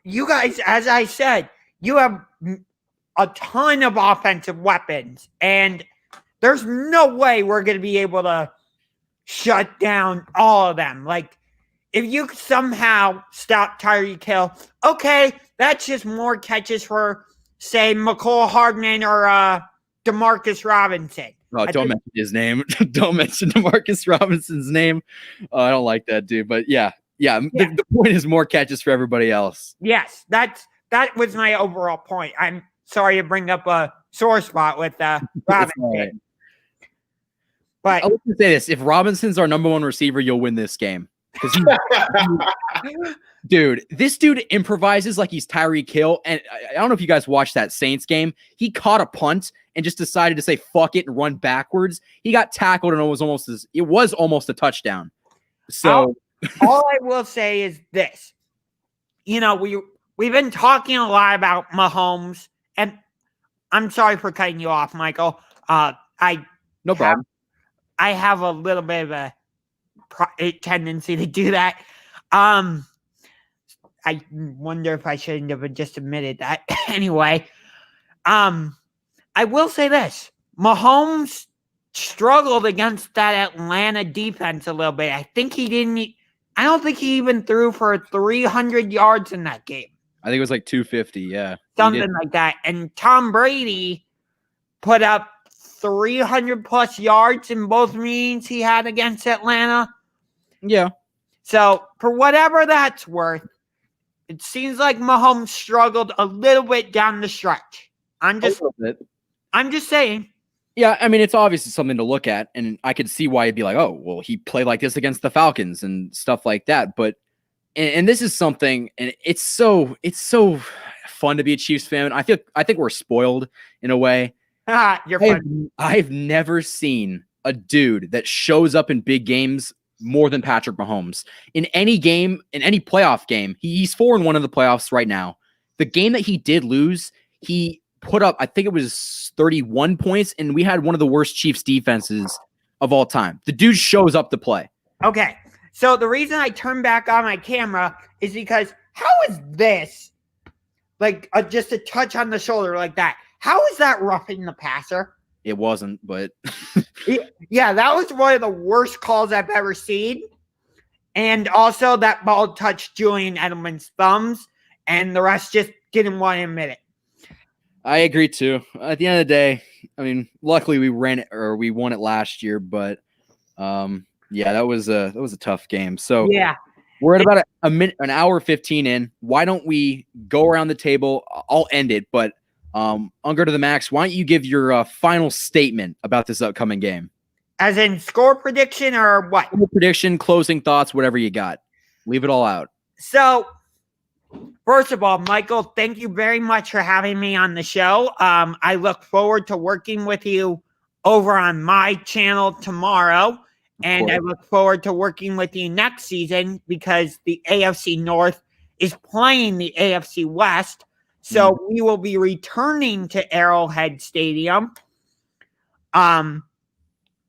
You guys, as I said, you have a ton of offensive weapons, and there's no way we're going to be able to shut down all of them. Like, if you somehow stop Tyreek Hill, okay, that's just more catches for, say, McCole Hardman or Demarcus Robinson. Oh, don't mention his name. Don't mention Demarcus Robinson's name. I don't like that dude. But yeah. The point is more catches for everybody else. Yes, that was my overall point. I'm sorry to bring up a sore spot with Robinson. Right. But I was going to say this. If Robinson's our number 1 receiver, you'll win this game. Dude, this dude improvises like he's Tyreek Hill. And I don't know if you guys watched that Saints game. He caught a punt and just decided to say fuck it and run backwards. He got tackled and it was almost a touchdown. So all I will say is this. We've been talking a lot about Mahomes, and I'm sorry for cutting you off, Michael. No problem. I have a little bit of a tendency to do that. I wonder if I shouldn't have just admitted that. Anyway, I will say this. Mahomes struggled against that Atlanta defense a little bit. I don't think he even threw for 300 yards in that game. I think it was like 250, yeah. Something like that. And Tom Brady put up 300-plus yards in both meetings he had against Atlanta. Yeah. So, for whatever that's worth, it seems like Mahomes struggled a little bit down the stretch. I'm just saying. Yeah, I mean, it's obviously something to look at, and I could see why you'd be like, oh, well, he played like this against the Falcons and stuff like that. But, and this is something, and it's so fun to be a Chiefs fan. I think we're spoiled in a way. You're fun. I've never seen a dude that shows up in big games more than Patrick Mahomes. In any game, in any playoff game, he's 4-1 in the playoffs right now. The game that he did lose, he put up, I think it was 31 points, and we had one of the worst Chiefs defenses of all time. The dude shows up to play. Okay. So the reason I turned back on my camera is because how is this like just a touch on the shoulder like that? How is that roughing the passer? It wasn't, but yeah, that was one of the worst calls I've ever seen. And also that ball touched Julian Edelman's thumbs, and the rest just didn't want to admit it. I agree too. At the end of the day, I mean, luckily we won it last year, but yeah, that was a tough game. So yeah, we're at about an hour 15 in. Why don't we go around the table? I'll end it, but Unger to the Max, why don't you give your final statement about this upcoming game? As in score prediction or what? Score prediction, closing thoughts, whatever you got. Leave it all out. So, first of all, Michael, thank you very much for having me on the show. I look forward to working with you over on my channel tomorrow. And I look forward to working with you next season because the AFC North is playing the AFC West. So we will be returning to Arrowhead Stadium.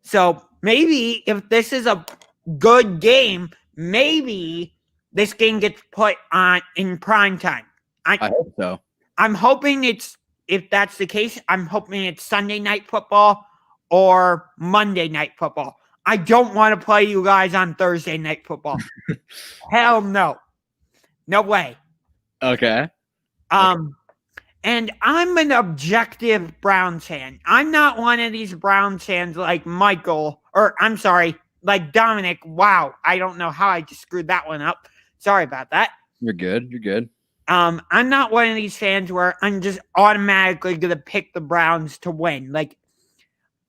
So maybe if this is a good game, maybe this game gets put on in prime time. I hope so. I'm hoping if that's the case, I'm hoping it's Sunday Night Football or Monday Night Football. I don't want to play you guys on Thursday Night Football. Hell no. No way. Okay. And I'm an objective Browns fan. I'm not one of these Browns fans like Michael, or I'm sorry, like Dominic. Wow. I don't know how I just screwed that one up. Sorry about that. You're good. You're good. I'm not one of these fans where I'm just automatically going to pick the Browns to win. Like,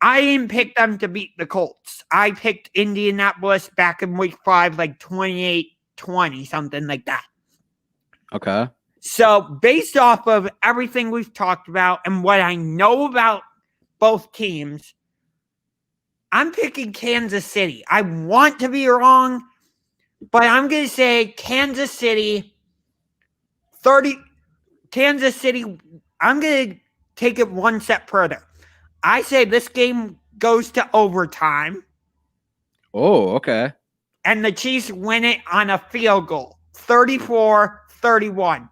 I didn't pick them to beat the Colts. I picked Indianapolis back in week 5, like 28-20, something like that. Okay. So based off of everything we've talked about and what I know about both teams, I'm picking Kansas City. I want to be wrong, but I'm going to say Kansas City 30. Kansas City, I'm going to take it one step further. I say this game goes to overtime. Oh, okay. And the Chiefs win it on a field goal, 34-31.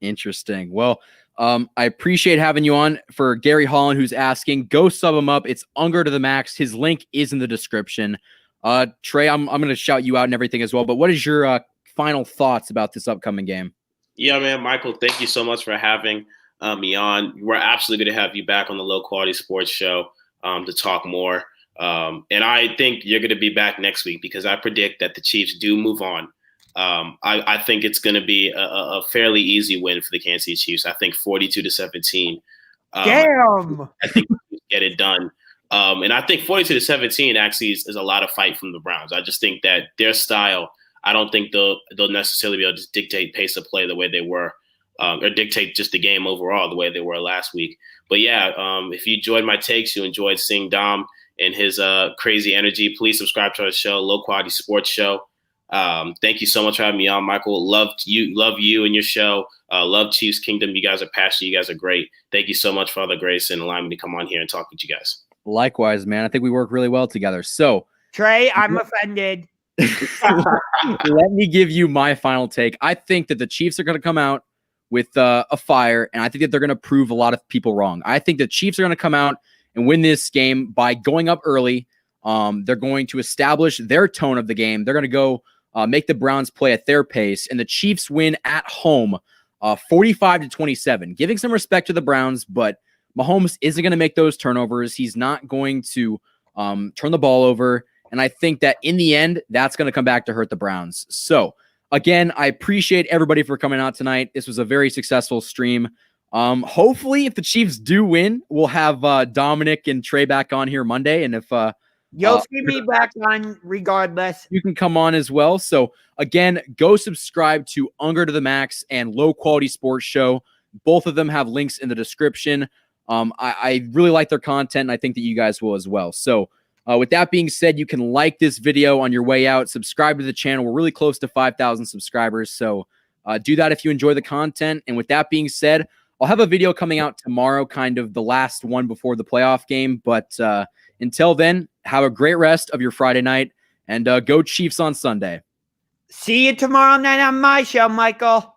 Interesting. Well, I appreciate having you on. For Gary Holland, who's asking, go sub him up. It's Unger to the Max. His link is in the description. Trey, I'm going to shout you out and everything as well. But what is your final thoughts about this upcoming game? Yeah, man, Michael, thank you so much for having me on. We're absolutely going to have you back on the Low Quality Sports Show to talk more. And I think you're going to be back next week because I predict that the Chiefs do move on. I think it's going to be a fairly easy win for the Kansas City Chiefs. I think 42-17. Damn! I think we get it done. And I think 42-17 actually is a lot of fight from the Browns. I just think that their style, I don't think they'll necessarily be able to dictate pace of play the way they were, or dictate just the game overall the way they were last week. But yeah, if you enjoyed my takes, you enjoyed seeing Dom and his crazy energy, please subscribe to our show, Low Quality Sports Show. Thank you so much for having me on, Michael. Love you and your show. Love Chiefs Kingdom. You guys are passionate. You guys are great. Thank you so much for all the grace and allowing me to come on here and talk with you guys. Likewise, man. I think we work really well together. So, Trey, I'm offended. Let me give you my final take. I think that the Chiefs are going to come out with a fire, and I think that they're going to prove a lot of people wrong. I think the Chiefs are going to come out and win this game by going up early. They're going to establish their tone of the game. They're going to go make the Browns play at their pace, and the Chiefs win at home 45-27, giving some respect to the Browns, but Mahomes isn't going to make those turnovers. He's not going to turn the ball over, and I think that in the end, that's going to come back to hurt the Browns. So, again, I appreciate everybody for coming out tonight. This was a very successful stream. Hopefully, if the Chiefs do win, we'll have Dominic and Trey back on here Monday, and if you'll see me back on regardless. You can come on as well. So, again, go subscribe to Unger to the Max and Low Quality Sports Show. Both of them have links in the description. I really like their content, and I think that you guys will as well. So, with that being said, you can like this video on your way out. Subscribe to the channel. We're really close to 5,000 subscribers. So, do that if you enjoy the content. And with that being said, I'll have a video coming out tomorrow, kind of the last one before the playoff game. But until then, have a great rest of your Friday night, and go Chiefs on Sunday. See you tomorrow night on my show, Michael.